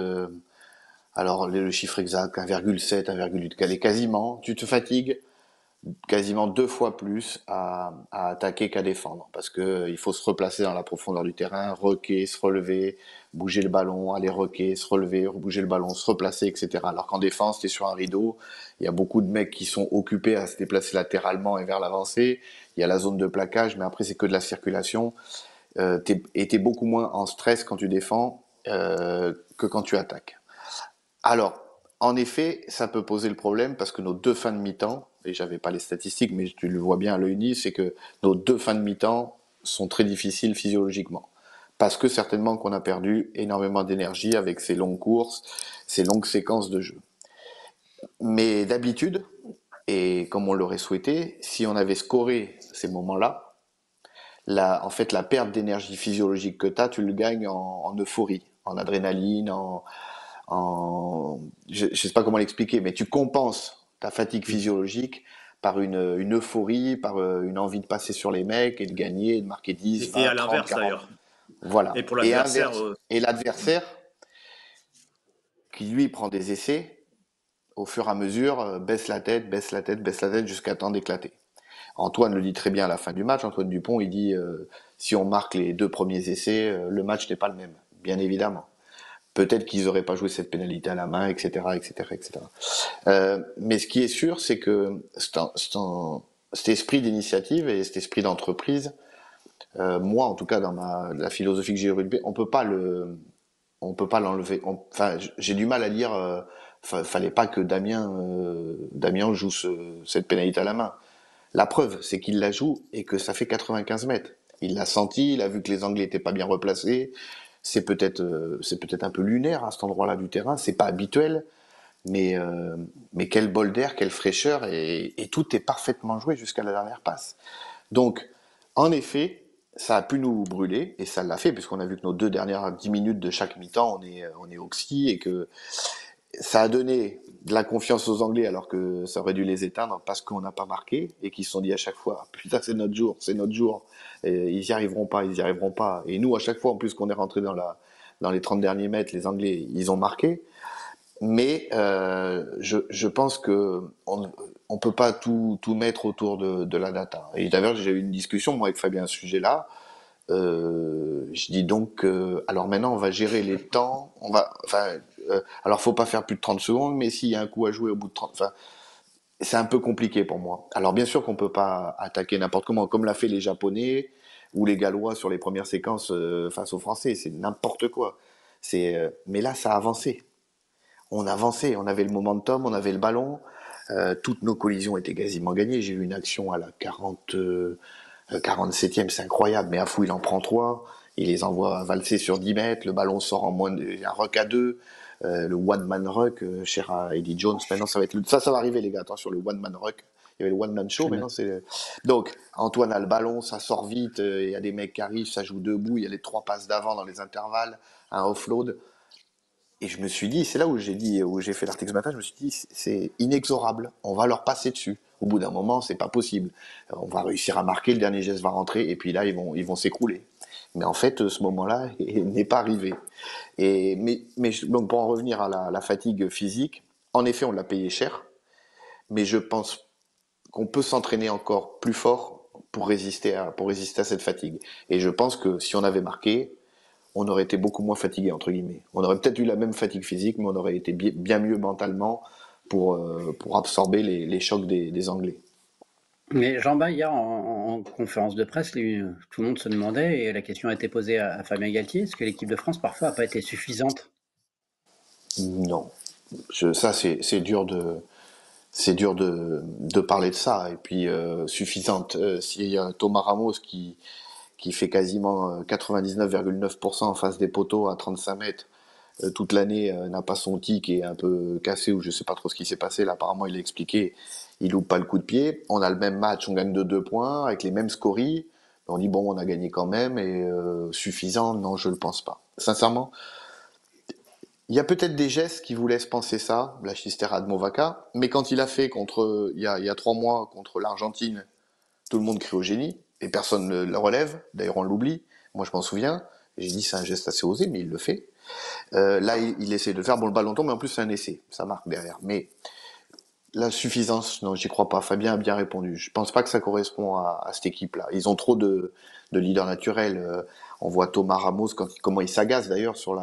[SPEAKER 2] Alors, le chiffre exact, 1,7, 1,8, elle est quasiment. Tu te fatigues quasiment 2 fois plus à attaquer qu'à défendre, parce que il faut se replacer dans la profondeur du terrain, roquer, se relever, bouger le ballon, aller roquer, se relever, bouger le ballon, se replacer, etc. Alors qu'en défense, tu es sur un rideau, il y a beaucoup de mecs qui sont occupés à se déplacer latéralement et vers l'avancée, il y a la zone de plaquage, mais après c'est que de la circulation, et t'es beaucoup moins en stress quand tu défends que quand tu attaques. Alors, en effet, ça peut poser le problème parce que nos deux fins de mi-temps, et j'avais pas les statistiques, mais tu le vois bien à l'œil nu, c'est que nos deux fins de mi-temps sont très difficiles physiologiquement. Parce que certainement qu'on a perdu énormément d'énergie avec ces longues courses, ces longues séquences de jeu. Mais d'habitude, et comme on l'aurait souhaité, si on avait scoré ces moments-là, en fait, la perte d'énergie physiologique que tu as, tu le gagnes en euphorie, en adrénaline, je ne sais pas comment l'expliquer, mais tu compenses ta fatigue
[SPEAKER 1] Mm.
[SPEAKER 2] physiologique par une euphorie, par une envie de passer sur les mecs et de gagner, de marquer 10,
[SPEAKER 3] Et
[SPEAKER 2] 20,
[SPEAKER 3] à
[SPEAKER 2] 30,
[SPEAKER 3] l'inverse
[SPEAKER 2] 40.
[SPEAKER 3] d'ailleurs. Et
[SPEAKER 2] Voilà.
[SPEAKER 3] pour
[SPEAKER 2] Et
[SPEAKER 3] l'adversaire,
[SPEAKER 2] inverse. Et l'adversaire, qui lui prend des essais, au fur et à mesure, baisse la tête, baisse la tête, baisse la tête jusqu'à temps d'éclater. Antoine le dit très bien à la fin du match. Antoine Dupont, il dit si on marque les 2 premiers essais, le match n'est pas le même, bien évidemment. Peut-être qu'ils n'auraient pas joué cette pénalité à la main, etc., etc., etc. Mais ce qui est sûr, c'est que cet esprit d'initiative et cet esprit d'entreprise, moi, en tout cas, dans la philosophie que j'ai au rugby, on peut pas l'enlever. Enfin, j'ai du mal à dire, fallait pas que Damien joue cette pénalité à la main. La preuve, c'est qu'il la joue et que ça fait 95 mètres. Il l'a senti, il a vu que les Anglais étaient pas bien replacés. C'est peut-être un peu lunaire à cet endroit-là du terrain. C'est pas habituel, mais quel bol d'air, quelle fraîcheur, et tout est parfaitement joué jusqu'à la dernière passe. Donc, en effet, ça a pu nous brûler, et ça l'a fait, puisqu'on a vu que nos 2 dernières 10 minutes de chaque mi-temps, on est oxy, et que ça a donné de la confiance aux Anglais alors que ça aurait dû les éteindre parce qu'on n'a pas marqué et qu'ils se sont dit à chaque fois putain c'est notre jour, c'est notre jour. Et ils y arriveront pas, ils y arriveront pas. Et nous à chaque fois en plus qu'on est rentré dans les 30 derniers mètres, les Anglais ils ont marqué. Mais je pense que on peut pas tout mettre autour de la data. Et d'ailleurs j'ai eu une discussion moi avec Fabien à ce sujet-là. Je dis donc, alors maintenant on va gérer les temps, alors faut pas faire plus de 30 secondes, mais s'il y a un coup à jouer au bout de 30, enfin, c'est un peu compliqué pour moi. Alors bien sûr qu'on peut pas attaquer n'importe comment, comme l'a fait les Japonais ou les Gallois sur les premières séquences face aux Français, c'est n'importe quoi. Mais là ça a avancé. On avançait, on avait le momentum, on avait le ballon, toutes nos collisions étaient quasiment gagnées. J'ai eu une action à la 47e, c'est incroyable, mais Afou il en prend 3, il les envoie valser sur 10 mètres, le ballon sort en moins de un ruck à 2, le one man ruck, cher à Eddie Jones, maintenant ça va être ça va arriver les gars, attention le one man ruck. Il y avait le one man show,
[SPEAKER 1] Je
[SPEAKER 2] maintenant
[SPEAKER 1] note.
[SPEAKER 2] c'est donc Antoine a le ballon, ça sort vite, il y a des mecs qui arrivent, ça joue debout, il y a les 3 passes d'avant dans les intervalles, un offload. Et je me suis dit, c'est là où j'ai fait l'article ce matin, je me suis dit, c'est inexorable, on va leur passer dessus. Au bout d'un moment, c'est pas possible. On va réussir à marquer, le dernier geste va rentrer, et puis là, ils vont s'écrouler. Mais en fait, ce moment-là n'est pas arrivé. Donc pour en revenir à la fatigue physique, en effet, on l'a payé cher, mais je pense qu'on peut s'entraîner encore plus fort pour résister à cette fatigue. Et je pense que si on avait marqué, on aurait été beaucoup moins fatigué, entre guillemets. On aurait peut-être eu la même fatigue physique, mais on aurait été bien mieux mentalement pour absorber les chocs des Anglais.
[SPEAKER 1] Mais Jean-Baptiste, hier en conférence de presse, tout le monde se demandait, et la question a été posée à Fabien Galtier, est-ce que l'équipe de France parfois n'a pas été suffisante?
[SPEAKER 2] Non. Ça, c'est dur de parler de ça. Et puis, suffisante. S'il y a Thomas Ramos qui fait quasiment 99,9% en face des poteaux à 35 mètres, toute l'année n'a pas son tic et est un peu cassé ou je sais pas trop ce qui s'est passé. Là, apparemment, il a expliqué, il loupe pas le coup de pied. On a le même match, on gagne de 2 points avec les mêmes scories. On dit bon, on a gagné quand même et suffisant, non, je le pense pas. Sincèrement, il y a peut-être des gestes qui vous laissent penser ça, la Chistera de Movaca, mais quand il a fait il y a 3 mois contre l'Argentine, tout le monde crie au génie. et personne ne le relève. D'ailleurs, on l'oublie. Moi, je m'en souviens. J'ai dit c'est un geste assez osé, mais il le fait. Là, il essaie de le faire. Bon, le ballon tombe, mais en plus, c'est un essai. Ça marque derrière. Mais la suffisance, non, j'y crois pas. Fabien a bien répondu. Je pense pas que ça correspond à cette équipe-là. Ils ont trop de leaders naturels. On voit Thomas Ramos comment il s'agace d'ailleurs sur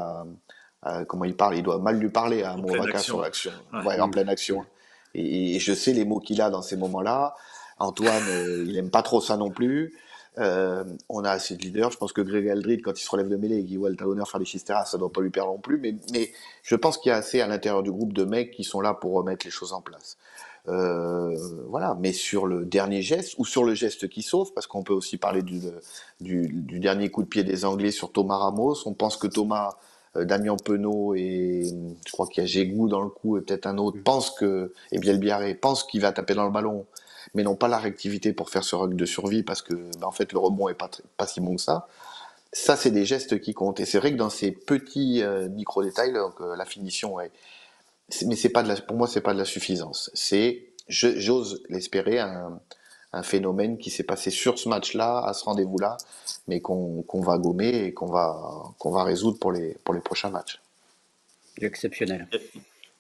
[SPEAKER 2] comment il parle. Il doit mal lui parler à
[SPEAKER 3] En pleine
[SPEAKER 2] Movaca sur
[SPEAKER 3] action.
[SPEAKER 2] l'action.
[SPEAKER 3] Ouais.
[SPEAKER 2] Ouais, en pleine action. Et je sais les mots qu'il a dans ces moments-là. Antoine, il aime pas trop ça non plus. On a assez de leaders. Je pense que Greg Aldrid, quand il se relève de mêlée et qu'il voit le talonneur faire des chisteras, ça doit pas lui perdre non plus. Mais je pense qu'il y a assez à l'intérieur du groupe de mecs qui sont là pour remettre les choses en place. Euh, voilà, mais sur le dernier geste ou sur le geste qui sauve, parce qu'on peut aussi parler du dernier coup de pied des Anglais sur Thomas Ramos. On pense que Thomas, Damien Penaud et je crois qu'il y a Gégou dans le coup et peut-être un autre et Bielbiaré pense qu'il va taper dans le ballon, mais n'ont pas la réactivité pour faire ce rug de survie parce que en fait le rebond est pas si bon que ça. Ça, c'est des gestes qui comptent. Et c'est vrai que dans ces petits micro-détails, donc, la finition mais c'est pas pour moi, c'est pas de la suffisance. J'ose l'espérer, un phénomène qui s'est passé sur ce match-là, à ce rendez-vous-là, mais qu'on va gommer et qu'on va résoudre pour les prochains matchs.
[SPEAKER 1] Exceptionnel.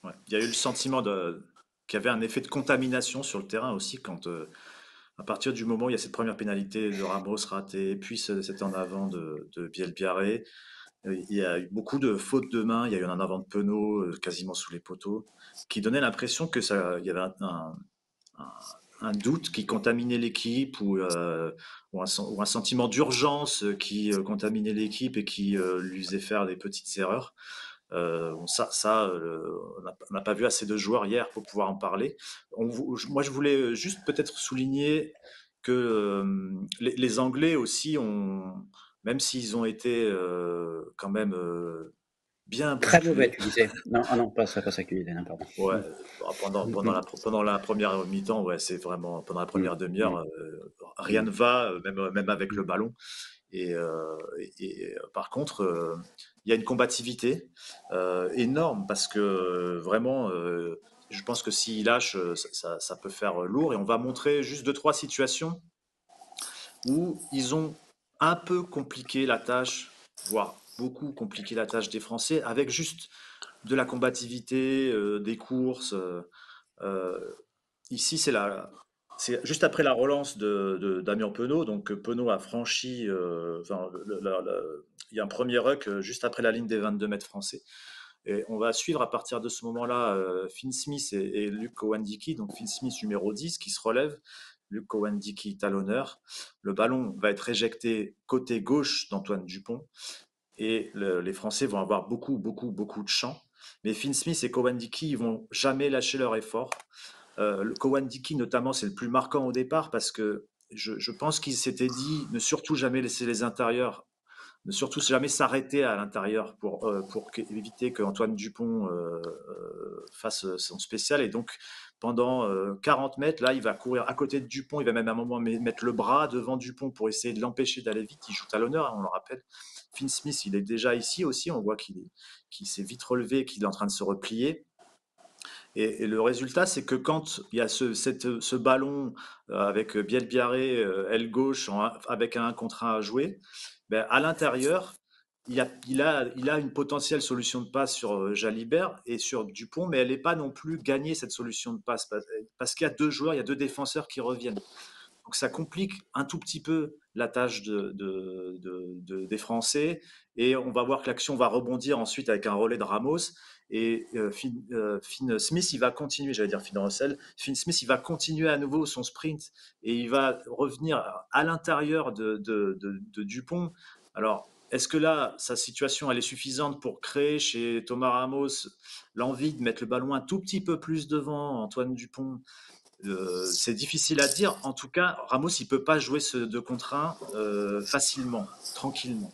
[SPEAKER 3] Ouais. Il y a eu le sentiment qu'il y avait un effet de contamination sur le terrain aussi quand, à partir du moment où il y a cette première pénalité de Ramos ratée, puis cet en avant de Bielbiaré, il y a eu beaucoup de fautes de main, il y a eu un en avant de Penaud quasiment sous les poteaux, qui donnait l'impression que il y avait un- un doute qui contaminait l'équipe ou un sentiment d'urgence qui contaminait l'équipe et qui lui faisait faire des petites erreurs. Bon, on n'a pas vu assez de joueurs hier pour pouvoir en parler. Moi, je voulais juste peut-être souligner que les Anglais aussi même s'ils ont été quand même bien
[SPEAKER 1] Très mauvais,
[SPEAKER 3] bousculés.
[SPEAKER 1] tu disais. Non, ah non, pas ça que tu disais, non, pardon.
[SPEAKER 3] Ouais, pendant,
[SPEAKER 1] Mm,
[SPEAKER 3] pendant
[SPEAKER 1] mm,
[SPEAKER 3] la, pendant la première mi-temps, ouais, c'est vraiment pendant la
[SPEAKER 1] mm,
[SPEAKER 3] première demi-heure,
[SPEAKER 1] mm,
[SPEAKER 3] rien
[SPEAKER 1] mm,
[SPEAKER 3] ne va, même avec le
[SPEAKER 1] mm.
[SPEAKER 3] ballon. Par contre, il y a une combativité énorme parce que vraiment, je pense que s'il lâche, ça peut faire lourd. Et on va montrer juste deux, trois situations où ils ont un peu compliqué la tâche, voire beaucoup compliqué la tâche des Français avec juste de la combativité, des courses. Euh, Ici, c'est juste après la relance de Damien Penaud. Donc, Penaud a franchi. Enfin, il y a un premier ruck juste après la ligne des 22 mètres français. Et on va suivre à partir de ce moment-là Finn Smith et Luke Kowandiki. Donc, Finn Smith, numéro 10, qui se relève. Luke Kowandiki, talonneur. Le ballon va être éjecté côté gauche d'Antoine Dupont. Et les Français vont avoir beaucoup, beaucoup, beaucoup de champs. Mais Finn Smith et Kowandiki, ils vont jamais lâcher leur effort. Le Kowandiki, notamment, c'est le plus marquant au départ parce que je pense qu'il s'était dit ne surtout jamais laisser les intérieurs, ne surtout jamais s'arrêter à l'intérieur pour éviter qu'Antoine Dupont fasse son spécial. Et donc, pendant 40 mètres, là, il va courir à côté de Dupont. Il va même à un moment mettre le bras devant Dupont pour essayer de l'empêcher d'aller vite. Il joue talonneur, hein, on le rappelle. Finn Smith, il est déjà ici aussi. On voit qu'il s'est vite relevé, qu'il est en train de se replier. Et le résultat, c'est que quand il y a ce ballon avec Bielbiaré, aile gauche, avec un 1 contre 1 à jouer, ben, à l'intérieur, il a une potentielle solution de passe sur Jalibert et sur Dupont, mais elle n'est pas non plus gagnée, cette solution de passe, parce qu'il y a deux joueurs, il y a deux défenseurs qui reviennent. Donc ça complique un tout petit peu la tâche des Français. Et on va voir que l'action va rebondir ensuite avec un relais de Ramos. Et Finn Smith, il va continuer, j'allais dire Finn Russell, Finn Smith, il va continuer à nouveau son sprint et il va revenir à l'intérieur de Dupont. Alors, est-ce que là, sa situation, elle est suffisante pour créer chez Thomas Ramos l'envie de mettre le ballon un tout petit peu plus devant Antoine Dupont? C'est difficile à dire. En tout cas, Ramos, il peut pas jouer ce 2 contre 1 facilement, tranquillement.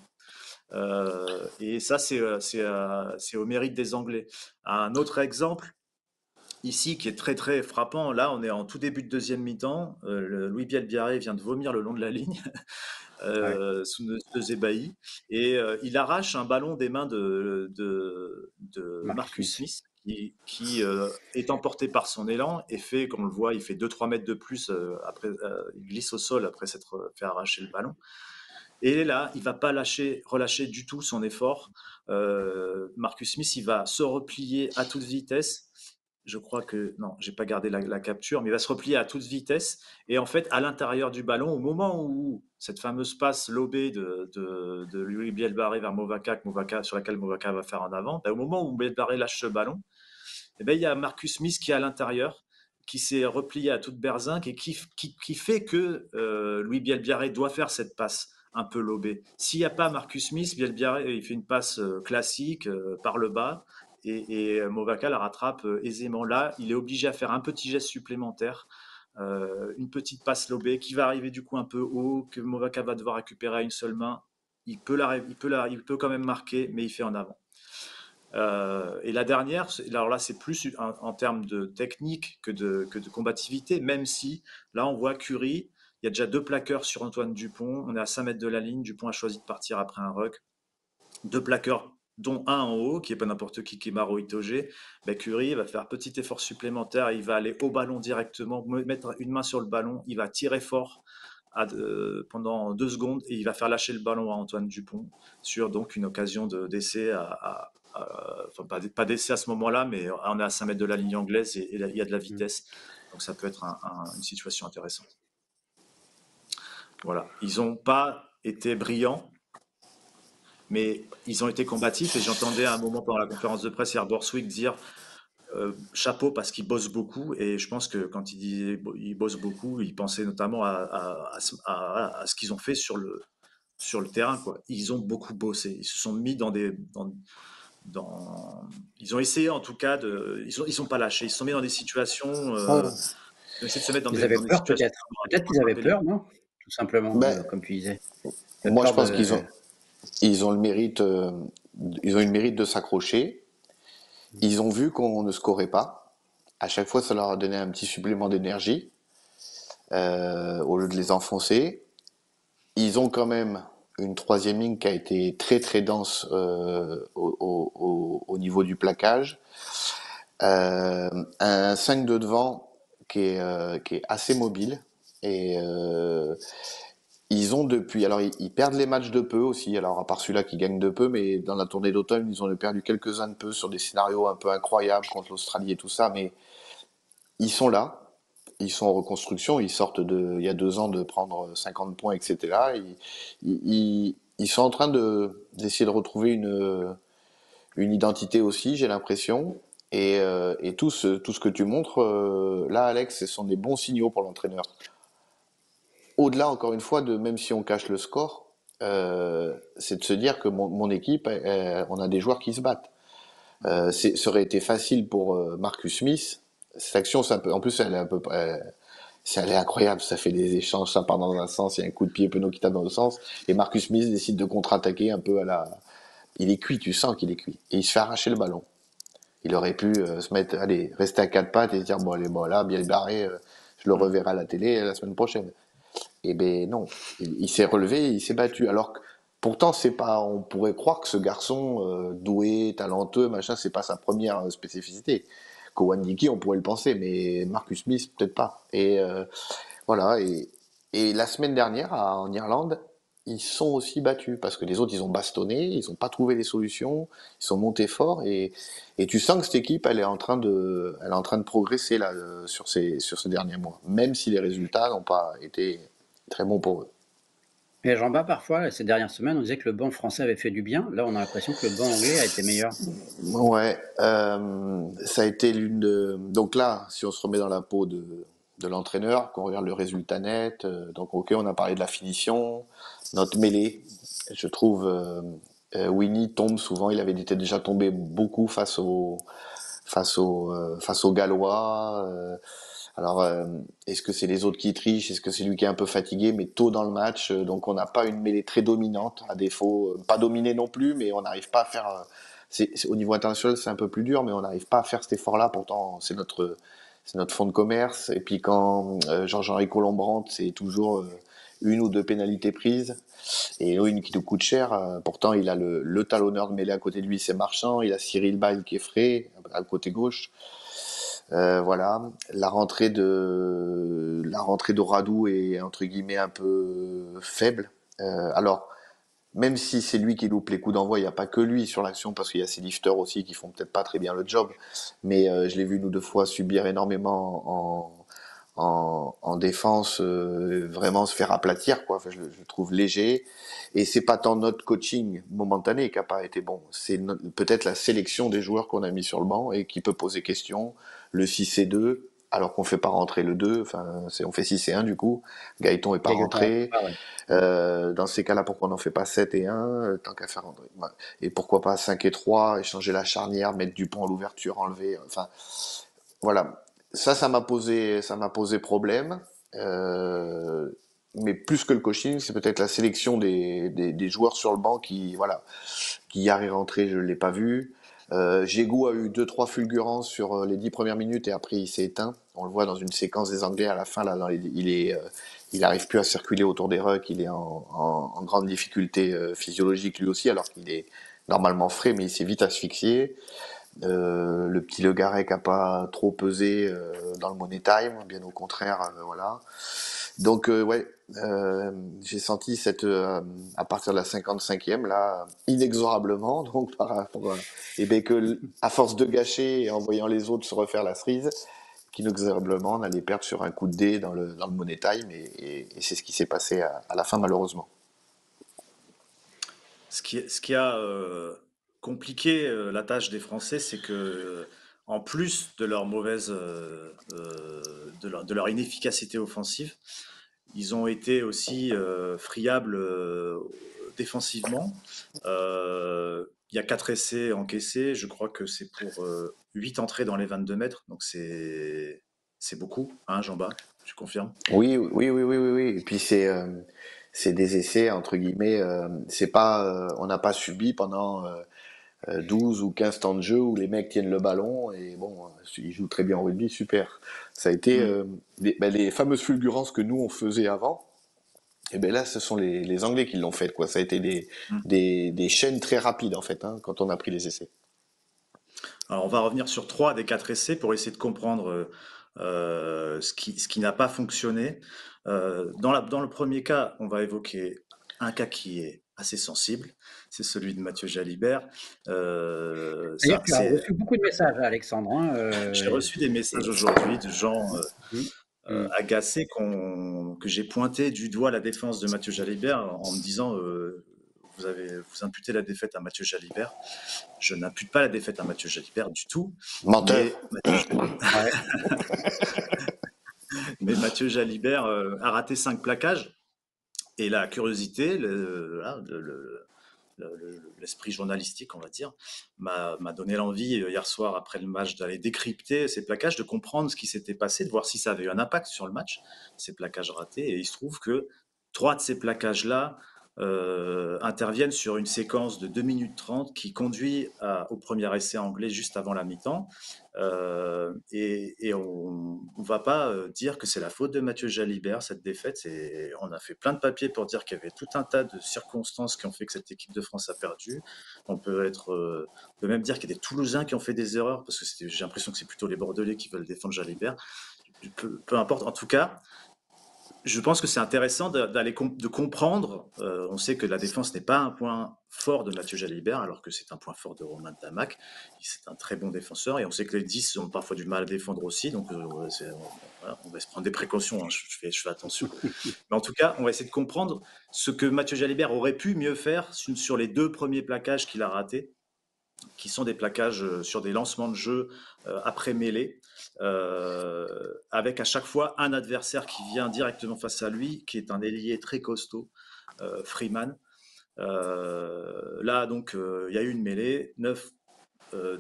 [SPEAKER 3] Et ça, c'est au mérite des Anglais. Un autre exemple, ici, qui est très très frappant, là, on est en tout début de deuxième mi-temps. Louis Bielbiarré vient de vomir le long de la ligne
[SPEAKER 1] Ouais.
[SPEAKER 3] sous nos ébahis. Et il arrache un ballon des mains de
[SPEAKER 1] Marcus
[SPEAKER 3] Marcus
[SPEAKER 1] Smith.
[SPEAKER 3] Smith, qui est emporté par son élan et fait, comme on le voit, il fait 2-3 mètres de plus après, il glisse au sol après s'être fait arracher le ballon. Et là, il va pas relâcher du tout son effort. Marcus Smith, il va se replier à toute vitesse. Je crois que non, j'ai pas gardé la capture, mais il va se replier à toute vitesse. Et en fait, à l'intérieur du ballon, au moment où cette fameuse passe lobée de Louis Bielbarré vers Movaka, sur laquelle Movaka va faire en avant, ben, au moment où Bielbarré lâche ce ballon, eh ben, il y a Marcus Smith qui est à l'intérieur, qui s'est replié à toute berzinque et qui fait que Louis Bielbarré doit faire cette passe un peu lobée. S'il n'y a pas Marcus Smith, Bielbarré il fait une passe classique par le bas et Movaka la rattrape aisément. Là, il est obligé à faire un petit geste supplémentaire, une petite passe lobée qui va arriver du coup un peu haut, que Movaka va devoir récupérer à une seule main. Il peut quand même marquer, mais il fait en avant. Et la dernière, alors là, c'est plus en termes de technique que de combativité, même si là, on voit Curie, il y a déjà 2 plaqueurs sur Antoine Dupont, on est à 5 mètres de la ligne, Dupont a choisi de partir après un ruck. 2 plaqueurs, dont un en haut, qui n'est pas n'importe qui est Maro Itoge. Ben, Curie va faire petit effort supplémentaire, il va aller au ballon directement, mettre une main sur le ballon, il va tirer fort pendant 2 secondes et il va faire lâcher le ballon à Antoine Dupont sur donc une occasion d'essai enfin pas d'essai à ce moment-là, mais on est à 5 mètres de la ligne anglaise et il y a de la vitesse, donc ça peut être une situation intéressante. Voilà, ils n'ont pas été brillants, mais ils ont été combatifs et j'entendais à un moment pendant la conférence de presse hier Borswick dire chapeau parce qu'ils bossent beaucoup et je pense que quand il disait ils bossent beaucoup, il pensait notamment à ce qu'ils ont fait sur le terrain, quoi. Ils ont beaucoup bossé, ils se sont mis ils ont essayé en tout cas ils sont pas lâchés, ils se sont mis dans des situations
[SPEAKER 2] Ouais.
[SPEAKER 3] ils ont essayé de se mettre
[SPEAKER 1] Ils avaient
[SPEAKER 3] dans des
[SPEAKER 1] peur
[SPEAKER 3] situations
[SPEAKER 1] peut-être. Peut-être qu'ils avaient
[SPEAKER 3] imprévisibles.
[SPEAKER 1] peur, non? Tout simplement,
[SPEAKER 2] Ben,
[SPEAKER 1] comme tu disais. Ils avaient
[SPEAKER 2] moi, je
[SPEAKER 1] peur
[SPEAKER 2] pense
[SPEAKER 1] de.
[SPEAKER 2] ils ont le mérite, ils ont eu le mérite de s'accrocher. Ils ont vu qu'on ne scorait pas. À chaque fois, ça leur a donné un petit supplément d'énergie au lieu de les enfoncer. Ils ont quand même une troisième ligne qui a été très très dense au niveau du plaquage. Un 5 de devant qui est assez mobile. Et ils ont depuis, alors ils perdent les matchs de peu aussi, alors à part celui-là qui gagne de peu, mais dans la tournée d'automne, ils ont perdu quelques-uns de peu sur des scénarios un peu incroyables contre l'Australie et tout ça, mais ils sont là, ils sont en reconstruction, ils sortent il y a 2 ans de prendre 50 points, etc. Ils sont en train d'essayer de retrouver une identité aussi, j'ai l'impression. Et tout ce que tu montres là, Alex, ce sont des bons signaux pour l'entraîneur. Au-delà, encore une fois, de même si on cache le score, c'est de se dire que mon équipe, on a des joueurs qui se battent. Ça aurait été facile pour Marcus Smith. Cette action, c'est un peu, en plus, elle est un peu, elle est incroyable. Ça fait des échanges, ça part dans un sens, il y a un coup de pied Penaud qui tape dans le sens, et Marcus Smith décide de contre-attaquer un peu à la. Il est cuit, tu sens qu'il est cuit, et il se fait arracher le ballon. Il aurait pu se mettre, allez, rester à 4 pattes et se dire bon, allez, bon là, bien barré, je le reverrai à la télé la semaine prochaine. Eh ben non, il s'est relevé, il s'est battu. Alors que pourtant, c'est pas, on pourrait croire que ce garçon doué, talentueux, machin, c'est pas sa première spécificité. Kowandiki, on pourrait le penser, mais Marcus Smith, peut-être pas. Et voilà. Et la semaine dernière, en Irlande, ils sont aussi battus parce que les autres, ils ont bastonné, ils n'ont pas trouvé les solutions, ils sont montés fort et tu sens que cette équipe, elle est en train de progresser là sur ces derniers mois, même si les résultats n'ont pas été très bons pour eux.
[SPEAKER 1] Et Jean-Bas, parfois, ces dernières semaines, on disait que le banc français avait fait du bien. Là, on a l'impression que le banc anglais a été meilleur.
[SPEAKER 2] Ouais, ça a été l'une de. Donc là, si on se remet dans la peau de l'entraîneur, qu'on regarde le résultat net, donc ok, on a parlé de la finition, notre mêlée, je trouve Winnie tombe souvent, il avait été déjà tombé beaucoup face aux Gallois. Alors, est-ce que c'est les autres qui trichent? Est-ce que c'est lui qui est un peu fatigué? Mais tôt dans le match, donc on n'a pas une mêlée très dominante, à défaut, pas dominée non plus, mais on n'arrive pas à faire. Au niveau international, c'est un peu plus dur, mais on n'arrive pas à faire cet effort-là. Pourtant, c'est notre fonds de commerce. Et puis quand Jean-Henri Colombrandt, c'est toujours une ou deux pénalités prises et une qui nous coûte cher. Pourtant, il a le talonneur de mêlée à côté de lui, c'est Marchand. Il a Cyril Bail qui est frais à côté gauche. Voilà, la rentrée d'Oradou est entre guillemets un peu faible. Alors, même si c'est lui qui loupe les coups d'envoi, il n'y a pas que lui sur l'action parce qu'il y a ses lifters aussi qui font peut-être pas très bien le job. Mais je l'ai vu une ou deux fois subir énormément en défense, vraiment se faire aplatir, quoi. Enfin, je le trouve léger. Et c'est pas tant notre coaching momentané qui a pas été bon, c'est peut-être la sélection des joueurs qu'on a mis sur le banc et qui peut poser question. Le 6-2, alors qu'on fait pas rentrer le 2, enfin, on fait 6-1 du coup. Gaëton est pas rentré.
[SPEAKER 1] Ah ouais.
[SPEAKER 2] Dans ces cas-là, pourquoi on n'en fait pas 7-1, tant qu'à faire rentrer. Ouais. Et pourquoi pas 5-3, échanger la charnière, mettre Dupont à l'ouverture, enlever. Enfin, voilà. Ça m'a posé problème. Euh, mais plus que le coaching, c'est peut-être la sélection des joueurs sur le banc qui, voilà, qui est rentré, je ne l'ai pas vu. Giroud a eu 2-3 fulgurances sur les 10 premières minutes et après il s'est éteint. On le voit dans une séquence des Anglais à la fin, là, il arrive plus à circuler autour des rucks, il est en grande difficulté physiologique lui aussi, alors qu'il est normalement frais, mais il s'est vite asphyxié. Le petit Le Garec a pas trop pesé dans le Money Time, bien au contraire, voilà. Donc ouais, j'ai senti à partir de la 55e là, inexorablement, donc par rapport et ben que à force de gâcher et en voyant les autres se refaire la cerise, qu'inexorablement on allait perdre sur un coup de dé dans le Money Time et c'est ce qui s'est passé à la fin malheureusement.
[SPEAKER 3] Ce qui a compliqué la tâche des Français, c'est que, en plus de leur de leur inefficacité offensive, ils ont été aussi friables défensivement. Il y a 4 essais encaissés, je crois que c'est pour 8 entrées dans les 22 mètres, donc c'est beaucoup, hein, Jean-Bas, tu confirmes?
[SPEAKER 2] Oui, oui, oui, oui, oui, oui. Et puis c'est des essais entre guillemets. C'est pas, on n'a pas subi pendant 12 ou 15 temps de jeu où les mecs tiennent le ballon et bon, ils jouent très bien au rugby, super. Ça a été
[SPEAKER 3] Hmm.
[SPEAKER 2] les fameuses fulgurances que nous on faisait avant. Et ben là, ce sont les Anglais qui l'ont fait, quoi. Ça a été des,
[SPEAKER 3] Hmm.
[SPEAKER 2] des, des chaînes très rapides en fait, hein, quand on a pris les essais.
[SPEAKER 3] Alors, on va revenir sur 3 des 4 essais pour essayer de comprendre ce qui n'a pas fonctionné. Dans le premier cas, on va évoquer un cas qui est assez sensible, c'est celui de Mathieu Jalibert.
[SPEAKER 1] D'ailleurs,
[SPEAKER 3] Ça,
[SPEAKER 1] tu as
[SPEAKER 3] c'est,
[SPEAKER 1] reçu beaucoup de messages, Alexandre, hein,
[SPEAKER 3] j'ai reçu des messages
[SPEAKER 1] et-
[SPEAKER 3] aujourd'hui de gens
[SPEAKER 1] Mm, mm.
[SPEAKER 3] agacés que j'ai pointé du doigt la défense de Mathieu Jalibert en me disant vous imputez la défaite à Mathieu Jalibert. Je n'impute pas la défaite à Mathieu Jalibert du tout,
[SPEAKER 2] Menteur.
[SPEAKER 3] mais Mathieu,
[SPEAKER 1] Ouais.
[SPEAKER 3] mais Mathieu Jalibert a raté 5 plaquages. Et la curiosité, voilà, l'esprit journalistique, on va dire, m'a donné l'envie hier soir après le match d'aller décrypter ces plaquages, de comprendre ce qui s'était passé, de voir si ça avait eu un impact sur le match, ces plaquages ratés. Et il se trouve que 3 de ces plaquages-là interviennent sur une séquence de 2 minutes 30 qui conduit au premier essai anglais juste avant la mi-temps. Et on ne va pas dire que c'est la faute de Mathieu Jalibert, cette défaite. On a fait plein de papiers pour dire qu'il y avait tout un tas de circonstances qui ont fait que cette équipe de France a perdu. On peut même dire qu'il y a des Toulousains qui ont fait des erreurs, parce que j'ai l'impression que c'est plutôt les Bordelais qui veulent défendre Jalibert. Peu importe. En tout cas, je pense que c'est intéressant de comprendre. On sait que la défense n'est pas un point fort de Mathieu Jalibert, alors que c'est un point fort de Romain Tamac. C'est un très bon défenseur, et on sait que les 10 ont parfois du mal à défendre aussi, donc voilà, on va se prendre des précautions, hein, je fais attention. Mais en tout cas, on va essayer de comprendre ce que Mathieu Jalibert aurait pu mieux faire sur les 2 premiers plaquages qu'il a ratés, qui sont des plaquages sur des lancements de jeu après mêlée, avec à chaque fois un adversaire qui vient directement face à lui, qui est un ailier très costaud, Freeman. Là, donc, il y a eu une mêlée, 9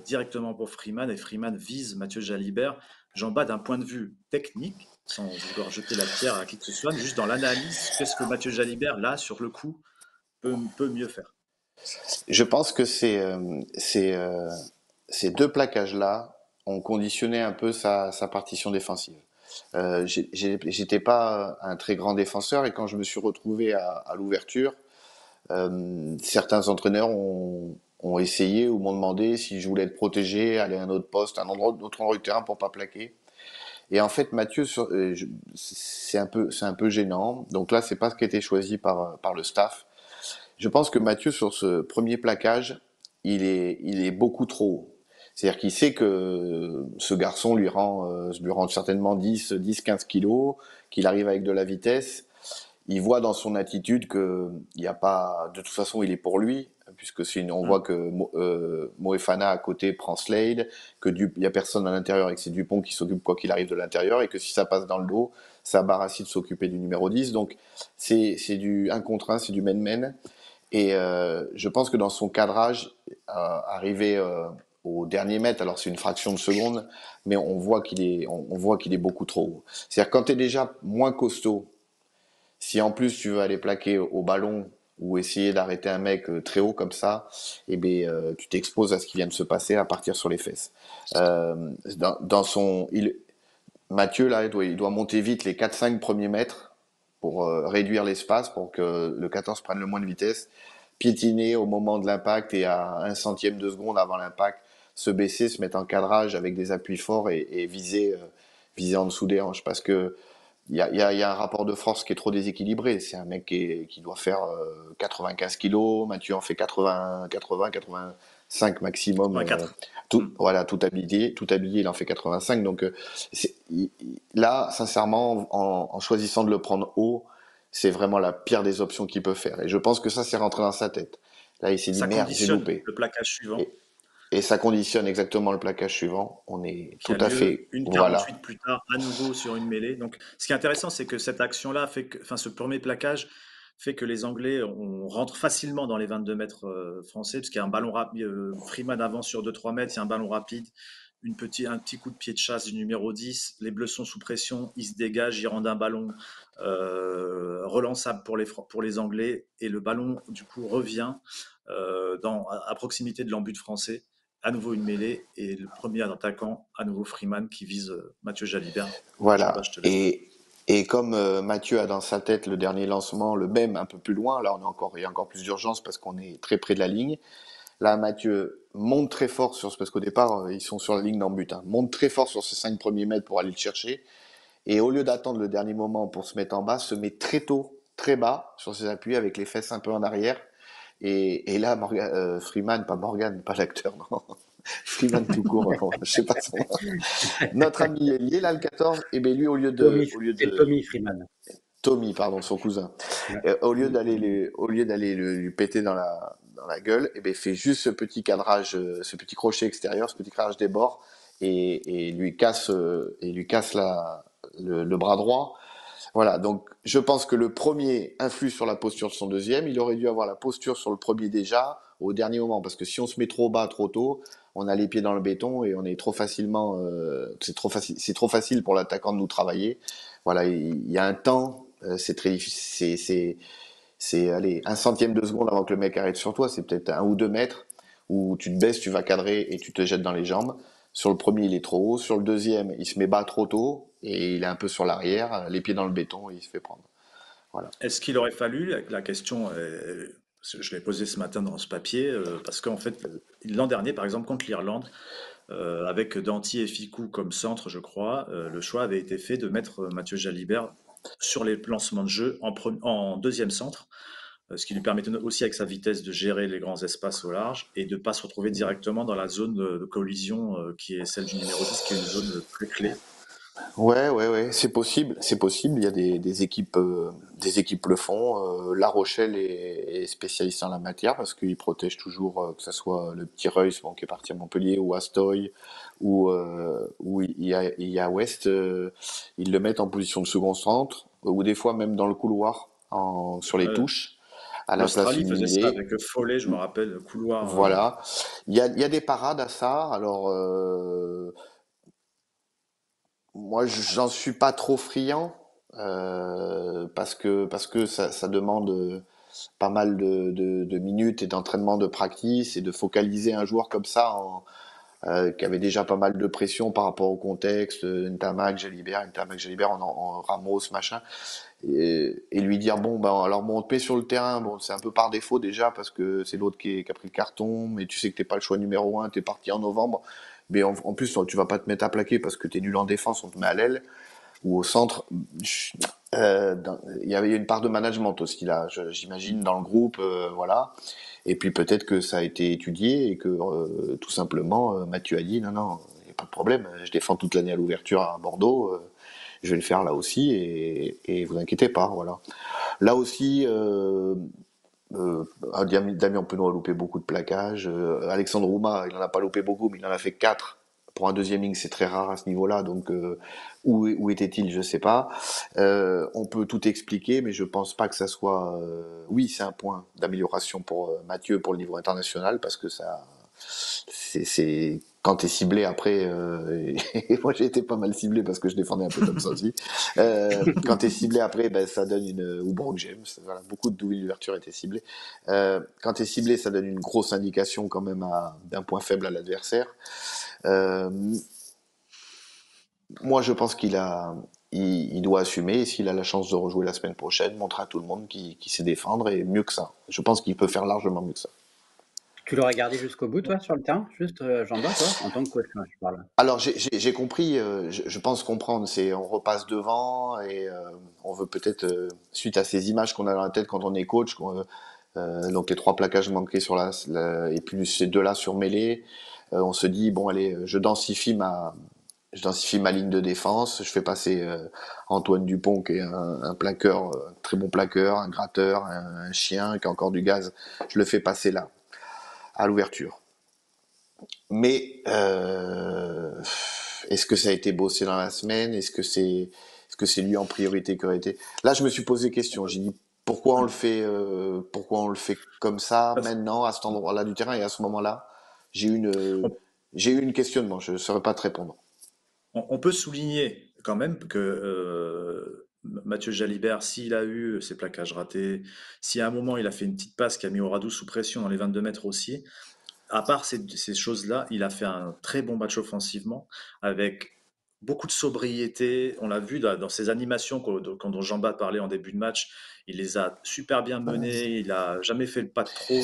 [SPEAKER 3] directement pour Freeman, et Freeman vise Mathieu Jalibert. J'en bats d'un point de vue technique, sans vouloir jeter la pierre à qui que ce soit, mais juste dans l'analyse, qu'est-ce que Mathieu Jalibert, là, sur le coup, peut mieux faire.
[SPEAKER 2] Je pense que ces deux plaquages-là ont conditionné un peu sa partition défensive. J'étais pas un très grand défenseur et quand je me suis retrouvé à l'ouverture, certains entraîneurs ont essayé ou m'ont demandé si je voulais être protégé, aller à un autre poste, autre endroit du terrain pour pas plaquer. Et en fait, Mathieu, c'est un peu gênant. Donc là, c'est pas ce qui a été choisi par le staff. Je pense que Mathieu, sur ce premier plaquage, il est beaucoup trop haut. C'est-à-dire qu'il sait que ce garçon lui rend certainement 15 kilos, qu'il arrive avec de la vitesse. Il voit dans son attitude que il y a pas, de toute façon, il est pour lui, puisque on voit que Moefana à côté prend Slade, il y a personne à l'intérieur et que c'est Dupont qui s'occupe quoi qu'il arrive de l'intérieur et que si ça passe dans le dos, ça a Barassi de s'occuper du numéro 10. Donc c'est du 1 contre 1, c'est du men-men. Et je pense que dans son cadrage, arrivé au dernier mètre, alors c'est une fraction de seconde, mais on voit qu'il est beaucoup trop haut. C'est-à-dire quand tu es déjà moins costaud, si en plus tu veux aller plaquer au ballon ou essayer d'arrêter un mec très haut comme ça, eh ben, tu t'exposes à ce qui vient de se passer à partir sur les fesses. Dans son, Mathieu là, il doit monter vite les 4-5 premiers mètres pour réduire l'espace pour que le 14 prenne le moins de vitesse, piétiner au moment de l'impact et à 1 centième de seconde avant l'impact, se baisser, se mettre en cadrage avec des appuis forts et viser en dessous des hanches parce que il y a un rapport de force qui est trop déséquilibré. C'est un mec qui doit faire 95 kilos, Mathieu en fait 85 maximum.
[SPEAKER 3] 84.
[SPEAKER 2] Voilà, tout habillé, il en fait 85. Donc là, sincèrement, en choisissant de le prendre haut, c'est vraiment la pire des options qu'il peut faire. Et je pense que ça, c'est rentré dans sa tête. Là, il s'est dit,
[SPEAKER 3] Ça
[SPEAKER 2] merde, j'ai
[SPEAKER 3] conditionne
[SPEAKER 2] loupé.
[SPEAKER 3] le plaquage suivant,
[SPEAKER 2] Et, et ça conditionne exactement le plaquage suivant. On est
[SPEAKER 3] qui
[SPEAKER 2] tout
[SPEAKER 3] a
[SPEAKER 2] à
[SPEAKER 3] lieu
[SPEAKER 2] fait,
[SPEAKER 3] une
[SPEAKER 2] voilà.
[SPEAKER 3] 48 plus tard, à nouveau sur une mêlée. Donc, ce qui est intéressant, c'est que cette action-là enfin, ce premier plaquage fait que les Anglais on rentre facilement dans les 22 mètres français, parce qu'il y a un ballon rapide. Freeman avance sur 2-3 mètres, il y a un ballon rapide, un petit coup de pied de chasse du numéro 10. Les Bleus sont sous pression, ils se dégagent, ils rendent un ballon relançable pour les Anglais, et le ballon, du coup, revient à proximité de l'embut français. À nouveau une mêlée et le premier attaquant, à nouveau Freeman qui vise Mathieu Jalibert. Chabat,
[SPEAKER 2] Voilà.
[SPEAKER 3] je te laisse.
[SPEAKER 2] Et comme Mathieu a dans sa tête le dernier lancement, le même un peu plus loin, là il y a encore plus d'urgence parce qu'on est très près de la ligne. Là, Mathieu monte très fort parce qu'au départ, ils sont sur la ligne d'en but, hein, monte très fort sur ses 5 premiers mètres pour aller le chercher. Et au lieu d'attendre le dernier moment pour se mettre en bas, se met très tôt, très bas sur ses appuis avec les fesses un peu en arrière. Et là, Freeman, pas Morgan, pas l'acteur, non. Freeman tout court, je sais pas son nom. Notre ami ailier, là, le 14, et bien lui,
[SPEAKER 1] Tommy, c'est Tommy Freeman.
[SPEAKER 2] Tommy, pardon, son cousin,
[SPEAKER 1] Ouais.
[SPEAKER 2] au lieu d'aller lui péter dans la gueule, et ben fait juste ce petit cadrage, ce petit crochet extérieur, ce petit cadrage des bords, et lui casse le bras droit. Voilà, donc je pense que le premier influe sur la posture de son deuxième. Il aurait dû avoir la posture sur le premier déjà au dernier moment, parce que si on se met trop bas, trop tôt, on a les pieds dans le béton et on est trop facilement, c'est trop facile pour l'attaquant de nous travailler. Voilà, il y a un temps, c'est très difficile, allez, 1 centième de seconde avant que le mec arrête sur toi, c'est peut-être 1 ou 2 mètres où tu te baisses, tu vas cadrer et tu te jettes dans les jambes. Sur le premier, il est trop haut. Sur le deuxième, il se met bas trop tôt et il est un peu sur l'arrière, les pieds dans le béton et il se fait prendre. Voilà.
[SPEAKER 3] Est-ce qu'il aurait fallu, la question, je l'ai posée ce matin dans ce papier, parce qu'en fait, l'an dernier, par exemple, contre l'Irlande, avec Danty et Ficou comme centre, je crois, le choix avait été fait de mettre Mathieu Jalibert sur les lancements de jeu en deuxième centre, ce qui lui permettait aussi avec sa vitesse de gérer les grands espaces au large et de ne pas se retrouver directement dans la zone de collision qui est celle du numéro 10, qui est une zone très clé.
[SPEAKER 2] Ouais, c'est possible, c'est possible. Il y a des équipes le font. La Rochelle est spécialiste en la matière parce qu'ils protègent toujours, que ce soit le petit Reus, bon, qui est parti à Montpellier, ou Astoy, ou il y a West, ils le mettent en position de second centre, ou des fois même dans le couloir, sur les
[SPEAKER 3] Euh,
[SPEAKER 2] touches, à la place
[SPEAKER 3] L'Australie
[SPEAKER 2] où
[SPEAKER 3] faisait
[SPEAKER 2] il
[SPEAKER 3] ça
[SPEAKER 2] est.
[SPEAKER 3] avec Follet, je me rappelle, le couloir.
[SPEAKER 2] Voilà. Il y a des parades à ça. Alors, moi, j'en suis pas trop friand parce que ça demande pas mal de minutes et d'entraînement de practice et de focaliser un joueur comme ça qui avait déjà pas mal de pression par rapport au contexte, Ntamak, Jalibert, en Ramos, machin, et lui dire bon ben alors bon, on te met sur le terrain, bon c'est un peu par défaut déjà parce que c'est l'autre qui a pris le carton, mais tu sais que t'es pas le choix numéro un, t'es parti en novembre, mais en plus tu vas pas te mettre à plaquer parce que t'es nul en défense, on te met à l'aile ou au centre. Il y avait une part de management aussi là, j'imagine dans le groupe, voilà. Et puis peut-être que ça a été étudié et que tout simplement Mathieu a dit non non, il n'y a pas de problème, je défends toute l'année à l'ouverture à Bordeaux, je vais le faire là aussi et vous inquiétez pas, voilà. Là aussi, Damien Penaud a loupé beaucoup de plaquages. Alexandre Rouma, il en a pas loupé beaucoup, mais il en a fait 4. Pour un deuxième ligne, c'est très rare à ce niveau-là. Donc, où était-il, je sais pas. On peut tout expliquer, mais je pense pas que ça soit. Oui, c'est un point d'amélioration pour Mathieu pour le niveau international parce que ça, c'est quand t'es ciblé après, et moi j'ai été pas mal ciblé parce que je défendais un peu comme ça aussi. Quand t'es ciblé après, ben ça donne ou Brock James, voilà, beaucoup de doubles d'ouverture étaient ciblés. Quand t'es ciblé, ça donne une grosse indication quand même d'un point faible à l'adversaire. Euh, Moi je pense il doit assumer et s'il a la chance de rejouer la semaine prochaine, montrer à tout le monde qu'il sait défendre et mieux que ça. Je pense qu'il peut faire largement mieux que ça.
[SPEAKER 1] Tu l'aurais gardé jusqu'au bout, toi, sur le terrain? Juste, Jean-Bart, toi, en tant que coach, hein, je parle.
[SPEAKER 2] Alors j'ai compris, je pense comprendre, c'est on repasse devant et on veut peut-être, suite à ces images qu'on a dans la tête quand on est coach, donc les 3 plaquages manqués sur et plus ces 2-là sur mêlée, on se dit bon allez, je densifie ma ligne de défense, je fais passer Antoine Dupont qui est un plaqueur, très bon plaqueur, un gratteur, un chien qui a encore du gaz, je le fais passer là, à l'ouverture. Mais est-ce que ça a été bossé dans la semaine? Est-ce que c'est lui en priorité qui aurait été? Là, je me suis posé question. J'ai dit pourquoi on le fait comme ça maintenant à cet endroit-là du terrain et à ce moment-là. J'ai eu une
[SPEAKER 3] On,
[SPEAKER 2] j'ai eu une questionnement. Je ne saurais pas te répondre.
[SPEAKER 3] on peut souligner quand même que Mathieu Jalibert, s'il a eu ses plaquages ratés, si à un moment il a fait une petite passe qui a mis Oradou sous pression dans les 22 mètres aussi, à part ces choses-là, il a fait un très bon match offensivement avec beaucoup de sobriété. On l'a vu dans ses animations quand Jean-Baptiste parlait en début de match. Il les a super bien menées. Il a jamais fait le pas de trop.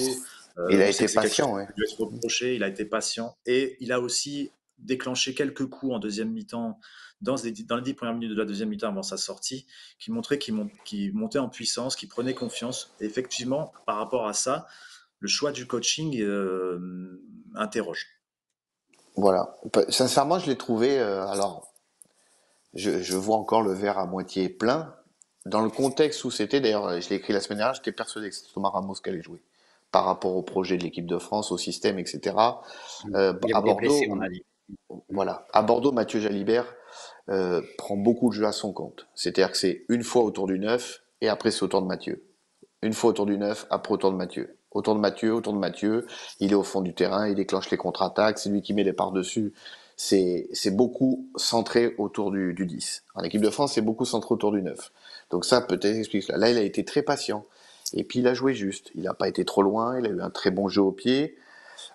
[SPEAKER 2] Il a
[SPEAKER 3] On sait
[SPEAKER 2] été
[SPEAKER 3] que c'est quelque chose
[SPEAKER 2] patient,
[SPEAKER 3] qui
[SPEAKER 2] ouais.
[SPEAKER 3] peut lui être reproché. Il a été patient et il a aussi déclenché quelques coups en deuxième mi-temps dans les 10 premières minutes de la deuxième mi-temps avant sa sortie, qui montraient qu'il montait en puissance, qu'il prenait confiance. Et effectivement, par rapport à ça, le choix du coaching interroge.
[SPEAKER 2] Voilà. Sincèrement, je l'ai trouvé. Alors, je vois encore le verre à moitié plein. Dans le contexte où c'était, d'ailleurs, je l'ai écrit la semaine dernière, j'étais persuadé que c'était Thomas Ramos qui allait jouer. Par rapport au projet de l'équipe de France, au système, etc.
[SPEAKER 1] Il y
[SPEAKER 2] À
[SPEAKER 1] avait des blessés, on
[SPEAKER 2] Bordeaux,
[SPEAKER 1] a dit. Mm.
[SPEAKER 2] voilà. À Bordeaux, Mathieu Jalibert prend beaucoup de jeux à son compte. C'est-à-dire que c'est une fois autour du 9 et après c'est autour de Mathieu. Une fois autour du 9, après autour de Mathieu. Autour de Mathieu, il est au fond du terrain, il déclenche les contre-attaques, c'est lui qui met les par-dessus. C'est beaucoup centré autour du 10. En équipe de France, c'est beaucoup centré autour du 9. Donc ça, peut-être explique cela. Là, il a été très patient. Et puis, il a joué juste. Il n'a pas été trop loin, il a eu un très bon jeu au pied.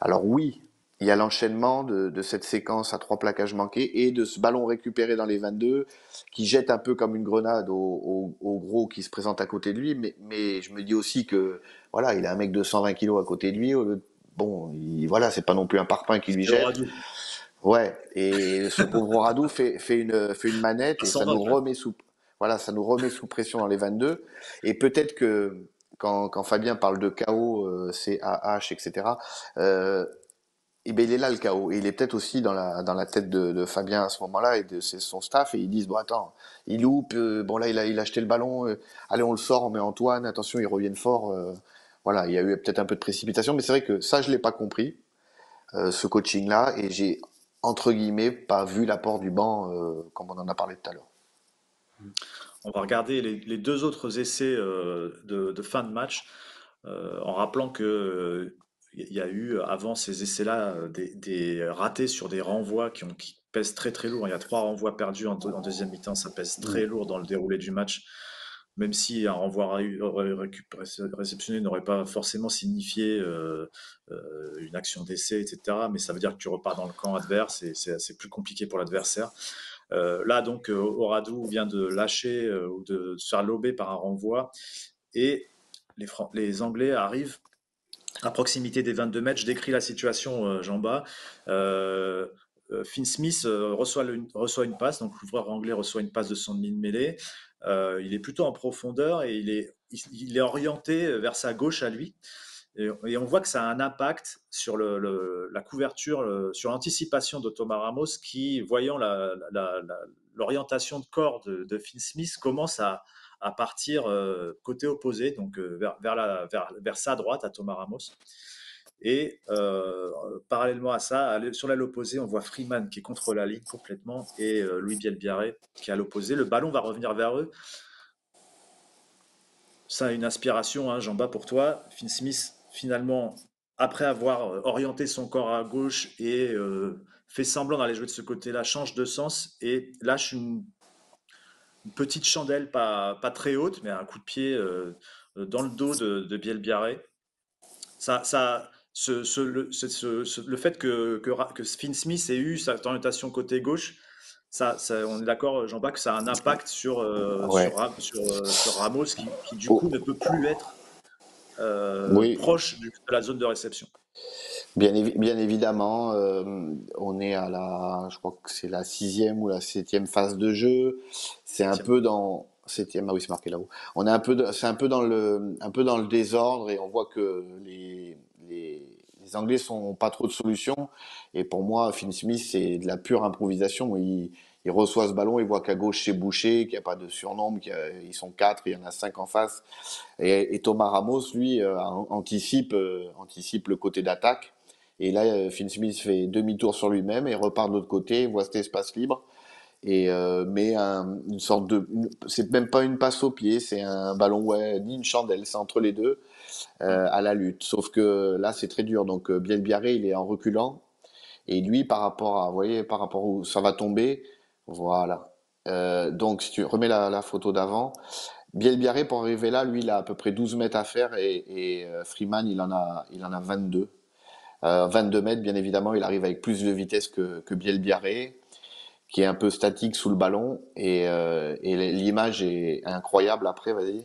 [SPEAKER 2] Alors oui, il y a l'enchaînement de cette séquence à 3 plaquages manqués et de ce ballon récupéré dans les 22 qui jette un peu comme une grenade au gros qui se présente à côté de lui. Mais je me dis aussi que voilà, il a un mec de 120 kilos à côté de lui. Bon, voilà, c'est pas non plus un parpaing qui lui
[SPEAKER 3] C'est
[SPEAKER 2] jette.
[SPEAKER 3] Oradou,
[SPEAKER 2] Ouais, et ce pauvre Radou fait une manette
[SPEAKER 3] à
[SPEAKER 2] et ça
[SPEAKER 3] 120.
[SPEAKER 2] nous remet voilà, ça nous remet sous pression dans les 22. Et peut-être que quand Fabien parle de chaos, CAH, etc., euh, et ben il est là le chaos. Et il est peut-être aussi dans la tête de Fabien à ce moment-là et de son staff. Et ils disent, bon attends, il loupe, bon là il a acheté le ballon, allez on le sort, on met Antoine, attention ils reviennent fort. Voilà, il y a eu peut-être un peu de précipitation, mais c'est vrai que ça je l'ai pas compris, ce coaching-là, et j'ai entre guillemets pas vu l'apport du banc comme on en a parlé tout à l'heure.
[SPEAKER 3] On va regarder les deux autres essais de fin de match en rappelant que il y a eu avant ces essais-là des ratés sur des renvois qui pèsent très très lourd. Il y a 3 renvois perdus en deuxième mi-temps, ça pèse très lourd dans le déroulé du match. même si un renvoi réceptionné n'aurait pas forcément signifié une action d'essai, etc. Mais ça veut dire que tu repars dans le camp adverse et c'est plus compliqué pour l'adversaire. Là, donc, Oradou vient de lâcher ou de se faire lober par un renvoi et les Anglais arrivent à proximité des 22 mètres. Je décris la situation, Jean-Bas. Finn Smith reçoit une passe, donc l'ouvreur anglais reçoit une passe de son demi-mêlée. Il est plutôt en profondeur et il est orienté vers sa gauche à lui. Et on voit que ça a un impact sur la couverture, sur l'anticipation de Thomas Ramos qui, voyant l'orientation de corps de Finn Smith, commence à partir côté opposé, donc vers sa droite, à Thomas Ramos. Et parallèlement à ça, sur l'aile opposée, on voit Freeman qui est contre la ligne complètement et Louis Bielbiarré qui est à l'opposé. Le ballon va revenir vers eux. Ça a une inspiration, hein, Jean-Bas, pour toi. Finn Smith, finalement, après avoir orienté son corps à gauche et fait semblant d'aller jouer de ce côté-là, change de sens et lâche une petite chandelle, pas très haute, mais un coup de pied dans le dos de Bielbiarré. Le fait que Finn Smith ait eu cette orientation côté gauche, on est d'accord, Jean-Baptiste, que ça a un impact
[SPEAKER 2] Ouais.
[SPEAKER 3] sur Ramos qui, du
[SPEAKER 2] Oh,
[SPEAKER 3] coup, ne peut plus être
[SPEAKER 2] oui,
[SPEAKER 3] proche de la zone de réception.
[SPEAKER 2] bien évidemment, on est je crois que c'est la 6e ou la 7e phase de jeu. C'est un
[SPEAKER 3] Septième.
[SPEAKER 2] peu dans 7e, ah oui, c'est marqué là-haut. C'est un peu un peu dans le désordre et on voit que les Anglais sont pas trop de solutions. Et pour moi, Finn Smith, c'est de la pure improvisation. Il reçoit ce ballon, il voit qu'à gauche c'est bouché, qu'il n'y a pas de surnombre, ils sont 4, il y en a 5 en face. Et Thomas Ramos, lui, anticipe le côté d'attaque. Et là, Finn Smith fait demi-tour sur lui-même et repart de l'autre côté, voit cet espace libre et met une sorte c'est même pas une passe au pied, c'est un ballon, ouais, ni une chandelle, c'est entre les deux à la lutte. Sauf que là, c'est très dur. Donc Bielbiarré, il est en reculant et lui, vous voyez, par rapport où ça va tomber, voilà. Donc si tu remets la photo d'avant, Bielbiarré pour arriver là, lui, il a à peu près 12 mètres à faire et Freeman, il en a 22. 22 mètres, bien évidemment, il arrive avec plus de vitesse que Bielbiarré, qui est un peu statique sous le ballon. Et l'image est incroyable après, vas-y.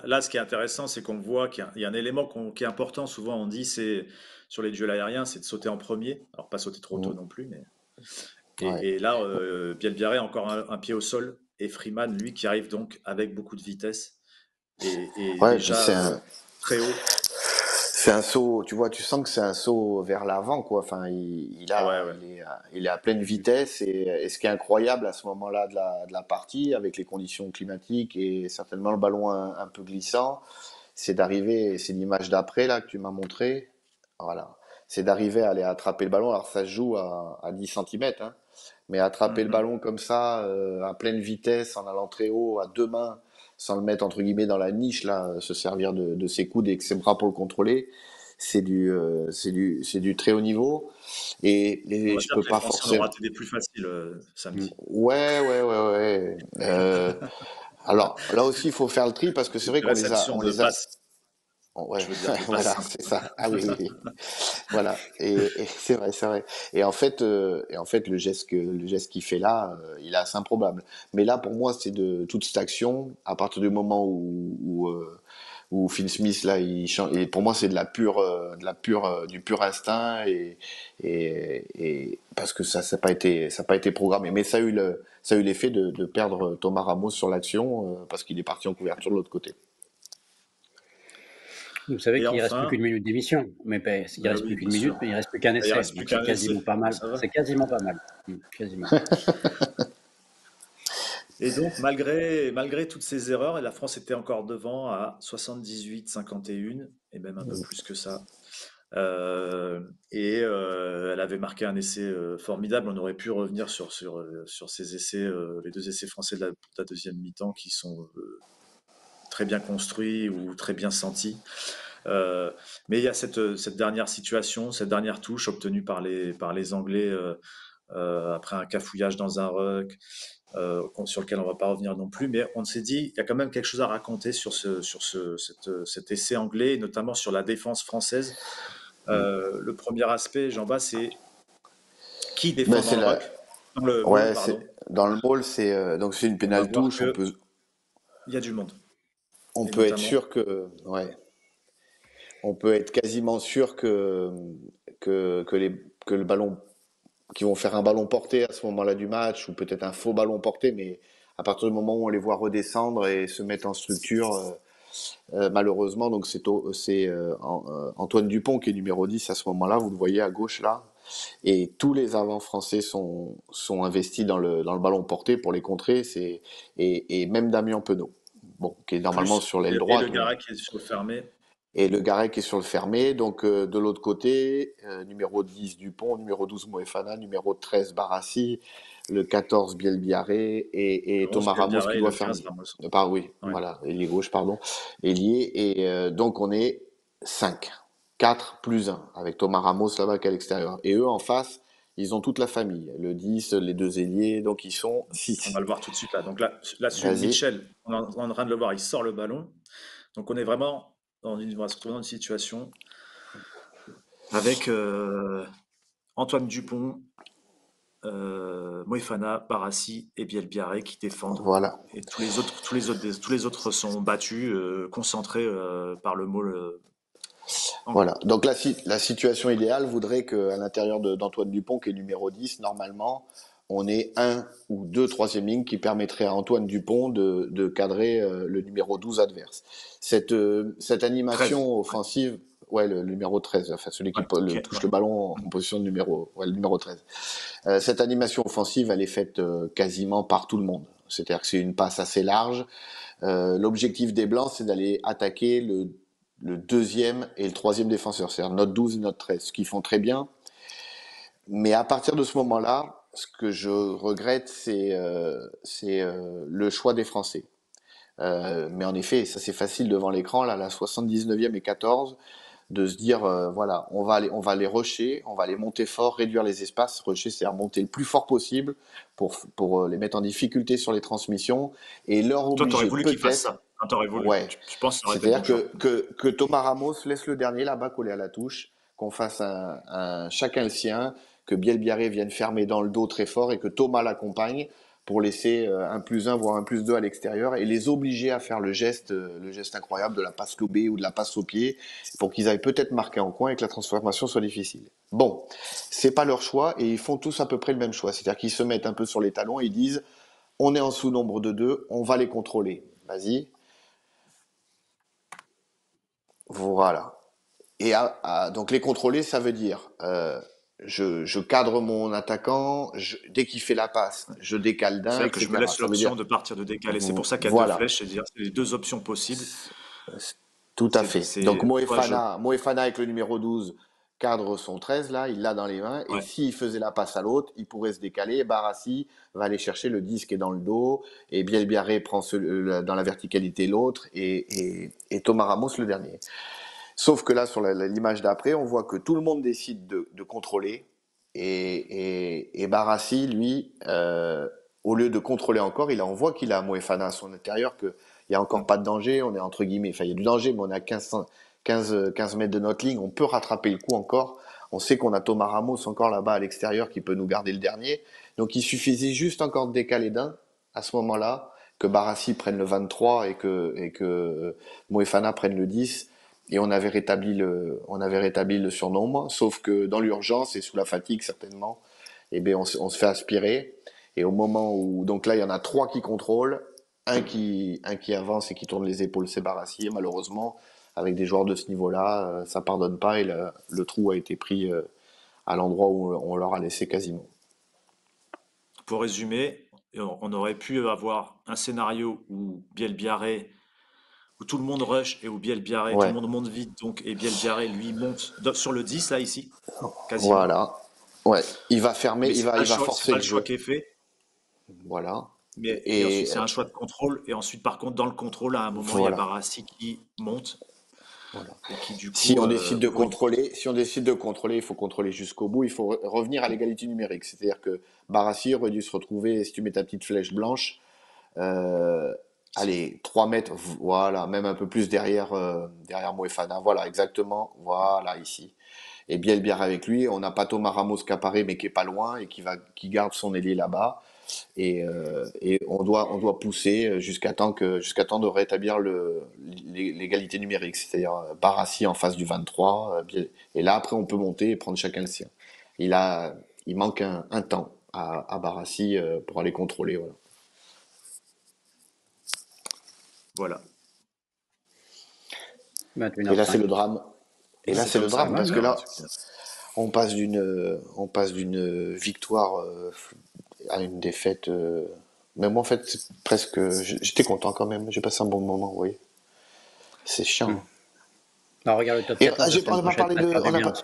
[SPEAKER 3] Là, ce qui est intéressant, c'est qu'on voit qu'il y a un élément qui est important. Souvent, on dit, c'est sur les duels aériens, c'est de sauter en premier. Alors, pas sauter trop tôt
[SPEAKER 2] Mm.
[SPEAKER 3] non plus, mais
[SPEAKER 2] Ouais.
[SPEAKER 3] et là, Bielbiarré a encore un pied au sol et Freeman, lui, qui arrive donc avec beaucoup de vitesse et
[SPEAKER 2] Ouais, puis
[SPEAKER 3] déjà très haut.
[SPEAKER 2] c'est un saut, tu vois, tu sens que c'est un saut vers l'avant, quoi. Enfin,
[SPEAKER 3] Ouais, ouais.
[SPEAKER 2] il est à pleine vitesse et ce qui est incroyable à ce moment-là de la partie, avec les conditions climatiques et certainement le ballon un peu glissant, c'est d'arriver, c'est l'image d'après là que tu m'as montré, voilà, c'est d'arriver à aller attraper le ballon. Alors ça se joue à 10 cm, hein, mais attraper le
[SPEAKER 3] Mhm.
[SPEAKER 2] ballon comme ça, à pleine vitesse, en allant très haut, à deux mains, sans le mettre entre guillemets dans la niche, là, se servir de ses coudes et de ses bras pour le contrôler, c'est du très haut niveau.
[SPEAKER 3] On
[SPEAKER 2] Et
[SPEAKER 3] va
[SPEAKER 2] je
[SPEAKER 3] dire
[SPEAKER 2] peux
[SPEAKER 3] que les
[SPEAKER 2] pas
[SPEAKER 3] Français en ont
[SPEAKER 2] forcément.
[SPEAKER 3] raté des plus faciles
[SPEAKER 1] Mm.
[SPEAKER 3] samedi.
[SPEAKER 2] Ouais. Alors là aussi, il faut faire le tri parce que c'est vrai
[SPEAKER 3] Des
[SPEAKER 2] qu'on
[SPEAKER 3] réceptions
[SPEAKER 2] on
[SPEAKER 3] de
[SPEAKER 2] les a.
[SPEAKER 3] passes,
[SPEAKER 2] Ouais,
[SPEAKER 3] je veux dire, des passes
[SPEAKER 2] voilà,
[SPEAKER 3] simples.
[SPEAKER 2] c'est ça. Ah oui, oui, oui. Voilà. Et c'est vrai, c'est vrai. Et en fait, le geste qu'il fait là, il est assez improbable. Mais là, pour moi, c'est de toute cette action, à partir du moment où Phil Smith là, il change, et pour moi, c'est du pur instinct et parce que ça ça a pas été programmé. Mais ça a eu l'effet de perdre Thomas Ramos sur l'action parce qu'il est parti en couverture de l'autre côté.
[SPEAKER 1] Vous savez
[SPEAKER 3] Et
[SPEAKER 1] qu'il reste plus
[SPEAKER 3] enfin,
[SPEAKER 1] qu'une minute d'émission, mais il
[SPEAKER 3] bah
[SPEAKER 1] reste
[SPEAKER 3] oui,
[SPEAKER 1] plus
[SPEAKER 3] bien
[SPEAKER 1] qu'une minute,
[SPEAKER 3] sûr.
[SPEAKER 1] mais il reste plus qu'un
[SPEAKER 3] Il
[SPEAKER 1] essai,
[SPEAKER 3] reste plus
[SPEAKER 1] donc c'est
[SPEAKER 3] qu'un essai,
[SPEAKER 1] quasiment pas
[SPEAKER 3] donc
[SPEAKER 1] mal.
[SPEAKER 3] ça va.
[SPEAKER 1] C'est quasiment pas mal. Quasiment.
[SPEAKER 3] Et donc, malgré toutes ces erreurs, la France était encore devant à 78-51, et même un peu plus que ça. Elle avait marqué un essai formidable. On aurait pu revenir sur ces essais, les deux essais français de la deuxième mi-temps qui sont très bien construits ou très bien sentis. Mais il y a cette dernière situation, cette dernière touche obtenue par les Anglais après un cafouillage dans un ruck, sur lequel on va pas revenir non plus, mais on s'est dit, il y a quand même quelque chose à raconter cet essai anglais, et notamment sur la défense française. Le premier aspect, Jean-Bas, c'est qui
[SPEAKER 2] Ben,
[SPEAKER 3] défend dans
[SPEAKER 2] c'est
[SPEAKER 3] le
[SPEAKER 2] la...
[SPEAKER 3] ruck, dans le maul,
[SPEAKER 2] Ouais, c'est...
[SPEAKER 3] pardon.
[SPEAKER 2] Dans le ball, donc c'est une
[SPEAKER 3] On va
[SPEAKER 2] pénale
[SPEAKER 3] voir
[SPEAKER 2] touche.
[SPEAKER 3] que il y a du monde,
[SPEAKER 2] On
[SPEAKER 3] et
[SPEAKER 2] peut être
[SPEAKER 3] notamment
[SPEAKER 2] sûr que... Ouais. On peut être quasiment sûr que le ballon, qu'ils vont faire un ballon porté à ce moment-là du match, ou peut-être un faux ballon porté, mais à partir du moment où on les voit redescendre et se mettre en structure, malheureusement, donc Antoine Dupont qui est numéro 10 à ce moment-là, vous le voyez à gauche là, et tous les avants français sont investis dans le ballon porté pour les contrer, et même Damien Penaud, bon, qui est normalement
[SPEAKER 3] plus,
[SPEAKER 2] sur l'aile
[SPEAKER 3] et le
[SPEAKER 2] droite, mais
[SPEAKER 3] Garay qui est sur le fermé.
[SPEAKER 2] et le Garec est sur le fermé. Donc de l'autre côté, numéro 10 Dupont, numéro 12 Moefana, numéro 13 Barassi, le 14 Bielbiaré et
[SPEAKER 3] Le 11,
[SPEAKER 2] Thomas Ramos qui
[SPEAKER 3] Bielbiarré, et
[SPEAKER 2] doit
[SPEAKER 3] le 15,
[SPEAKER 2] fermer.
[SPEAKER 3] Ramos.
[SPEAKER 2] Oui,
[SPEAKER 3] Ouais.
[SPEAKER 2] voilà, ailier gauche, pardon, ailier. Et donc on est 5, 4 plus un avec Thomas Ramos là-bas qui est à l'extérieur. Et eux en face, ils ont toute la famille, le 10, les deux ailiers, donc ils sont
[SPEAKER 3] On
[SPEAKER 2] 6.
[SPEAKER 3] va le voir tout de suite là. Donc là sur
[SPEAKER 2] Vas-y.
[SPEAKER 3] Mitchell, on est en train de le voir, il sort le ballon. Donc on est vraiment on va se retrouver dans une situation avec Antoine Dupont, Moefana, Barassi et Bielbiarré qui défendent.
[SPEAKER 2] Voilà.
[SPEAKER 3] Et tous les autres sont battus, concentrés par le môle anglais.
[SPEAKER 2] Voilà. Donc la situation idéale voudrait qu'à l'intérieur d'Antoine Dupont, qui est numéro 10, normalement, on ait un ou deux troisième lignes qui permettraient à Antoine Dupont de cadrer le numéro 12 adverse. Cette
[SPEAKER 3] 13.
[SPEAKER 2] animation
[SPEAKER 3] Ouais,
[SPEAKER 2] offensive, ouais, le numéro 13, enfin celui qui
[SPEAKER 3] ouais, ok,
[SPEAKER 2] touche
[SPEAKER 3] ouais.
[SPEAKER 2] le ballon en position de le numéro 13. Cette animation offensive, elle est faite quasiment par tout le monde. C'est-à-dire que c'est une passe assez large. L'objectif des Blancs, c'est d'aller attaquer le deuxième et le troisième défenseur, c'est-à-dire notre 12 et notre 13, ce qu'ils font très bien. Mais à partir de ce moment-là, ce que je regrette, c'est le choix des Français. Mais en effet, ça c'est facile devant l'écran, là, la 79e et 14, de se dire, voilà, on va les rusher, on va les monter fort, réduire les espaces. Rusher, c'est-à-dire monter le plus fort possible pour les mettre en difficulté sur les transmissions et leur
[SPEAKER 3] Toi, t'aurais
[SPEAKER 2] obliger
[SPEAKER 3] voulu qu'il fasse
[SPEAKER 2] peut-être.
[SPEAKER 3] ça. Hein, t'aurais voulu.
[SPEAKER 2] Ouais,
[SPEAKER 3] Je pense que ça aurait été le
[SPEAKER 2] c'est-à-dire
[SPEAKER 3] bon choix.
[SPEAKER 2] que Thomas Ramos laisse le dernier là-bas collé à la touche, qu'on fasse chacun le sien, que Bielbiarré vienne fermer dans le dos très fort et que Thomas l'accompagne pour laisser un plus un voire un plus 2 à l'extérieur et les obliger à faire le geste incroyable de la passe lobée ou de la passe au pied pour qu'ils aillent peut-être marquer en coin et que la transformation soit difficile. Bon, c'est pas leur choix et ils font tous à peu près le même choix, c'est-à-dire qu'ils se mettent un peu sur les talons et ils disent on est en sous-nombre de 2, on va les contrôler. Vas-y. Voilà. Et donc les contrôler, ça veut dire je cadre mon attaquant, dès qu'il fait la passe, je décale d'un,
[SPEAKER 3] C'est-à-dire que je me
[SPEAKER 2] etc.
[SPEAKER 3] laisse
[SPEAKER 2] Ça veut dire
[SPEAKER 3] l'option de partir de décaler. C'est pour ça qu'il y a deux
[SPEAKER 2] voilà,
[SPEAKER 3] flèches, c'est-à-dire c'est les deux options possibles.
[SPEAKER 2] tout à fait. Donc
[SPEAKER 3] Soit je.
[SPEAKER 2] Moefana avec le numéro 12 cadre son 13 là, il l'a dans les mains, et
[SPEAKER 3] Ouais,
[SPEAKER 2] s'il faisait la passe à l'autre, il pourrait se décaler, Barassi va aller chercher le 10 qui est dans le dos, et Bielbiarré prend dans la verticalité l'autre, et Thomas Ramos le dernier. Sauf que là, sur l'image d'après, on voit que tout le monde décide de contrôler. Et Barassi, lui, au lieu de contrôler encore, on voit qu'il a Moefana à son intérieur, qu'il n'y a encore
[SPEAKER 3] mm,
[SPEAKER 2] pas de danger. On est entre guillemets, enfin, il y a du danger, mais on est à 15 mètres de notre ligne. On peut rattraper le coup encore. On sait qu'on a Thomas Ramos encore là-bas à l'extérieur qui peut nous garder le dernier. Donc il suffisait juste encore de décaler d'un à ce moment-là, que Barassi prenne le 23 et que Moefana prenne le 10 et on avait rétabli le surnombre, sauf que dans l'urgence et sous la fatigue certainement, eh bien on se fait aspirer. Et au moment où, donc là il y en a trois qui contrôlent, un qui avance et qui tourne les épaules, c'est Barassi. Et malheureusement, avec des joueurs de ce niveau-là, ça pardonne pas et le trou a été pris à l'endroit où on leur a laissé quasiment.
[SPEAKER 3] pour résumer, on aurait pu avoir un scénario où Bielbiarré, où tout le monde rush et où Bielbiarré, tout le
[SPEAKER 2] Ouais,
[SPEAKER 3] monde monte vite, donc, et Bielbiarré, lui, monte sur le 10, là, ici, quasiment.
[SPEAKER 2] voilà. Ouais, il va fermer,
[SPEAKER 3] Mais
[SPEAKER 2] il va
[SPEAKER 3] c'est
[SPEAKER 2] forcer
[SPEAKER 3] pas
[SPEAKER 2] le
[SPEAKER 3] le choix
[SPEAKER 2] jeu.
[SPEAKER 3] qui est fait.
[SPEAKER 2] Voilà.
[SPEAKER 3] Et ensuite,
[SPEAKER 2] Et
[SPEAKER 3] c'est un choix de contrôle. Et ensuite, par contre, dans le contrôle, à un moment, il y a
[SPEAKER 2] voilà.
[SPEAKER 3] Barassi qui monte.
[SPEAKER 2] Voilà.
[SPEAKER 3] et qui du
[SPEAKER 2] Si
[SPEAKER 3] coup,
[SPEAKER 2] on décide de
[SPEAKER 3] oui,
[SPEAKER 2] contrôler, si on décide de contrôler, il faut contrôler jusqu'au bout. Il faut revenir à l'égalité numérique. C'est-à-dire que Barassi aurait dû se retrouver, si tu mets ta petite flèche blanche, euh, allez, 3 mètres, voilà, même un peu plus derrière Moefana. Voilà, exactement. Voilà, ici. Et Bielbière avec lui. On n'a pas Thomas Ramos qui apparaît, mais qui est pas loin et qui garde son ailier là-bas. Et on doit pousser jusqu'à temps de rétablir l'égalité numérique, c'est-à-dire Barassi en face du 23. Et là, après, on peut monter et prendre chacun le sien. Il a, il manque un temps à Barassi pour aller contrôler. Voilà.
[SPEAKER 3] voilà.
[SPEAKER 2] Et là, c'est
[SPEAKER 1] 21h05.
[SPEAKER 2] le drame. Et là,
[SPEAKER 3] C'est
[SPEAKER 2] c'est
[SPEAKER 3] comme
[SPEAKER 2] le
[SPEAKER 3] ça
[SPEAKER 2] drame
[SPEAKER 3] qu'on
[SPEAKER 2] parce que
[SPEAKER 3] meurt, hein,
[SPEAKER 2] là,
[SPEAKER 3] c'est clair.
[SPEAKER 2] on passe d'une victoire à une défaite. Mais moi, en fait, c'est presque. J'étais content quand même. J'ai passé un bon moment, vous voyez. C'est chiant, hein.
[SPEAKER 1] Alors, regarde le top
[SPEAKER 2] Et
[SPEAKER 1] 14 la
[SPEAKER 2] on
[SPEAKER 1] semaine
[SPEAKER 2] n'a pas
[SPEAKER 1] prochaine,
[SPEAKER 2] parlé
[SPEAKER 1] ça va
[SPEAKER 2] de.
[SPEAKER 1] faire du bien aussi.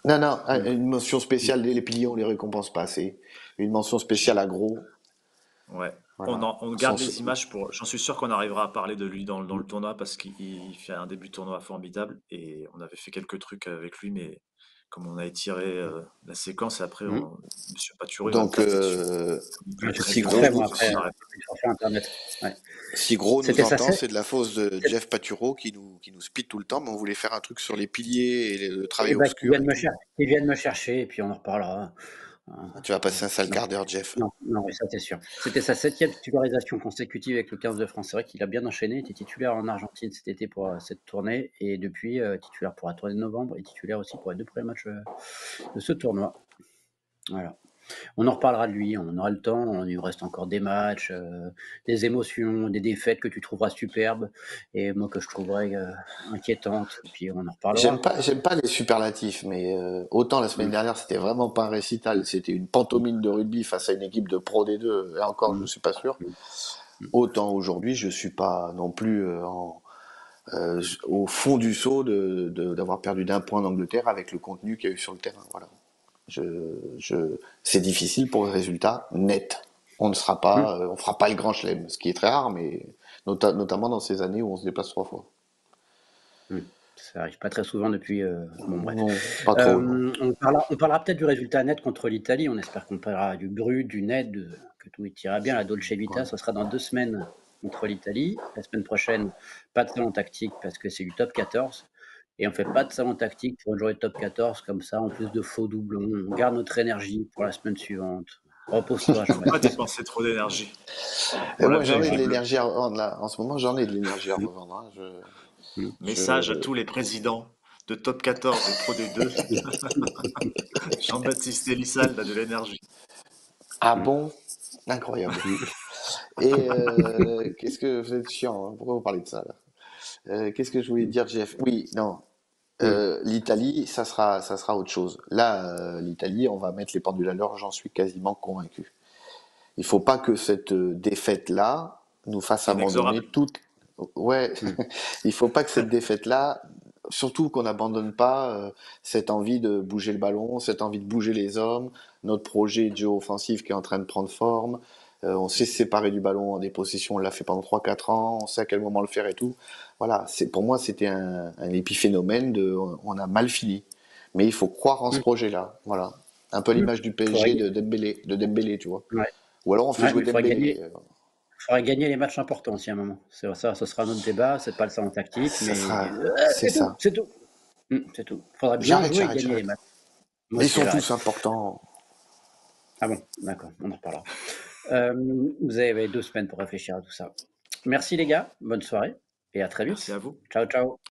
[SPEAKER 2] Non, non,
[SPEAKER 1] Mm.
[SPEAKER 2] une mention spéciale, les piliers, on les récompense pas assez. Une mention spéciale à Gros.
[SPEAKER 3] Ouais.
[SPEAKER 2] Voilà.
[SPEAKER 3] On garde les images pour. J'en suis sûr qu'on arrivera à parler de lui dans le tournoi parce qu'il fait un début de tournoi formidable et on avait fait quelques trucs avec lui, mais comme on a étiré la séquence, après,
[SPEAKER 1] Mm.
[SPEAKER 3] Monsieur Patureau, il va me
[SPEAKER 2] Donc,
[SPEAKER 3] taper dessus. Comme il peut
[SPEAKER 1] Ouais,
[SPEAKER 3] être
[SPEAKER 1] c'est ce
[SPEAKER 3] très
[SPEAKER 2] si
[SPEAKER 1] qu'il
[SPEAKER 3] violent,
[SPEAKER 2] Gros
[SPEAKER 1] fait,
[SPEAKER 3] je
[SPEAKER 1] moi,
[SPEAKER 3] pense
[SPEAKER 2] nous,
[SPEAKER 3] que
[SPEAKER 1] après,
[SPEAKER 3] si on arrête.
[SPEAKER 1] il faut faire Internet. Ouais.
[SPEAKER 2] si Gros nous
[SPEAKER 1] C'était sa
[SPEAKER 2] entend,
[SPEAKER 1] set.
[SPEAKER 2] c'est de la faute de Jeff Paturo qui nous speed tout le temps, mais on voulait faire un truc sur les piliers et le travail
[SPEAKER 1] Eh ben,
[SPEAKER 2] obscur et tout.
[SPEAKER 1] qu'ils viennent me chercher, et puis on en reparlera.
[SPEAKER 2] Tu vas passer un sale
[SPEAKER 1] Non,
[SPEAKER 2] quart d'heure, Jeff.
[SPEAKER 1] non, non, oui, ça c'est sûr. C'était sa 7e titularisation consécutive avec le 15 de France. C'est vrai qu'il a bien enchaîné. Il était titulaire en Argentine cet été pour cette tournée, et depuis, titulaire pour la tournée de novembre, et titulaire aussi pour les 2 premiers matchs de ce tournoi. Voilà. On en reparlera de lui, on aura le temps, il nous reste encore des matchs, des émotions, des défaites que tu trouveras superbes et moi que je trouverai, inquiétantes, et puis on en reparlera.
[SPEAKER 2] J'aime pas les superlatifs, mais autant la semaine
[SPEAKER 1] Mmh.
[SPEAKER 2] dernière c'était vraiment pas un récital, c'était une pantomime de rugby face à une équipe de Pro D2, et encore je
[SPEAKER 1] Mmh.
[SPEAKER 2] suis pas sûr.
[SPEAKER 1] Mmh. Mmh.
[SPEAKER 2] Autant aujourd'hui je suis pas non plus au fond du seau d'avoir perdu d'un point d'Angleterre avec le contenu qu'il y a eu sur le terrain. Voilà. Je, c'est difficile pour le résultat net. On ne sera
[SPEAKER 1] Mmh.
[SPEAKER 2] pas, on fera pas le grand chelem, ce qui est très rare, mais notamment dans ces années où on se déplace 3 fois.
[SPEAKER 1] Mmh. Ça arrive pas très souvent depuis, bon bref.
[SPEAKER 2] Non, pas trop, non.
[SPEAKER 1] On parlera peut-être du résultat net contre l'Italie, on espère qu'on parlera du brut, du net, que tout ira bien. La Dolce Vita,
[SPEAKER 2] Ouais.
[SPEAKER 1] ce sera dans 2 semaines contre l'Italie. La semaine prochaine, pas de salon tactique parce que c'est du top 14 et on fait pas de salon tactique pour une journée de top 14 comme ça, en plus de faux doublons. On garde notre énergie pour la semaine suivante. Repose-toi,
[SPEAKER 3] Faut pas
[SPEAKER 1] Jean-Baptiste.
[SPEAKER 3] dépenser trop d'énergie.
[SPEAKER 2] Et
[SPEAKER 3] On l'a
[SPEAKER 2] moi,
[SPEAKER 3] déjà
[SPEAKER 2] j'en ai de
[SPEAKER 3] dit, Bleu.
[SPEAKER 2] l'énergie à revendre là. En ce moment, j'en ai de l'énergie à
[SPEAKER 1] Mmh.
[SPEAKER 2] revendre, hein.
[SPEAKER 1] Mmh.
[SPEAKER 3] Message à
[SPEAKER 2] Je...
[SPEAKER 3] tous les présidents de Top 14 et Pro D2. Jean-Baptiste Elissal a de l'énergie.
[SPEAKER 2] Ah
[SPEAKER 1] Mmh.
[SPEAKER 2] bon? Incroyable.
[SPEAKER 1] Mmh.
[SPEAKER 2] Et qu'est-ce que vous êtes chiant, hein. Pourquoi vous parlez de ça là? Qu'est-ce que je voulais dire, Jeff? Oui, non.
[SPEAKER 1] Mmh.
[SPEAKER 2] L'Italie, ça sera autre chose. Là, l'Italie, on va mettre les pendules à l'heure, j'en suis quasiment convaincu. Il faut pas que cette défaite-là nous fasse abandonner
[SPEAKER 3] Inexorable.
[SPEAKER 2] toute. Ouais,
[SPEAKER 1] Mmh.
[SPEAKER 2] il faut pas que cette défaite-là, surtout qu'on n'abandonne pas cette envie de bouger le ballon, cette envie de bouger les hommes, notre projet de jeu offensif qui est en train de prendre forme. On sait se séparer du ballon en des possessions, on l'a fait pendant 3 4 ans, on sait à quel moment le faire et tout. Voilà, pour moi c'était un épiphénomène de on a mal fini. Mais il faut croire en ce
[SPEAKER 1] Mmh.
[SPEAKER 2] projet-là. Voilà. Un peu
[SPEAKER 1] Mmh.
[SPEAKER 2] l'image du
[SPEAKER 1] Faudrait
[SPEAKER 2] PSG de Dembélé, tu vois.
[SPEAKER 1] Ouais.
[SPEAKER 2] Ou alors on fait
[SPEAKER 1] Ouais,
[SPEAKER 2] jouer
[SPEAKER 1] mais
[SPEAKER 2] Dembélé.
[SPEAKER 1] il faudrait gagner les matchs importants aussi à un moment. C'est ça, ce sera notre débat, c'est pas le salon tactique,
[SPEAKER 2] Ça
[SPEAKER 1] mais
[SPEAKER 2] sera, c'est
[SPEAKER 1] c'est tout,
[SPEAKER 2] ça.
[SPEAKER 1] c'est tout. C'est tout. Il faudra bien
[SPEAKER 2] J'arrête,
[SPEAKER 1] jouer et
[SPEAKER 2] j'arrête,
[SPEAKER 1] gagner les
[SPEAKER 2] j'arrête.
[SPEAKER 1] matchs. Moi
[SPEAKER 2] Ils
[SPEAKER 1] aussi,
[SPEAKER 2] sont
[SPEAKER 1] j'arrête.
[SPEAKER 2] tous importants.
[SPEAKER 1] Ah bon? D'accord, on en reparlera. Vous avez 2 semaines pour réfléchir à tout ça. Merci les gars, bonne soirée et à très
[SPEAKER 3] Merci
[SPEAKER 1] vite.
[SPEAKER 3] à vous.
[SPEAKER 1] Ciao, ciao.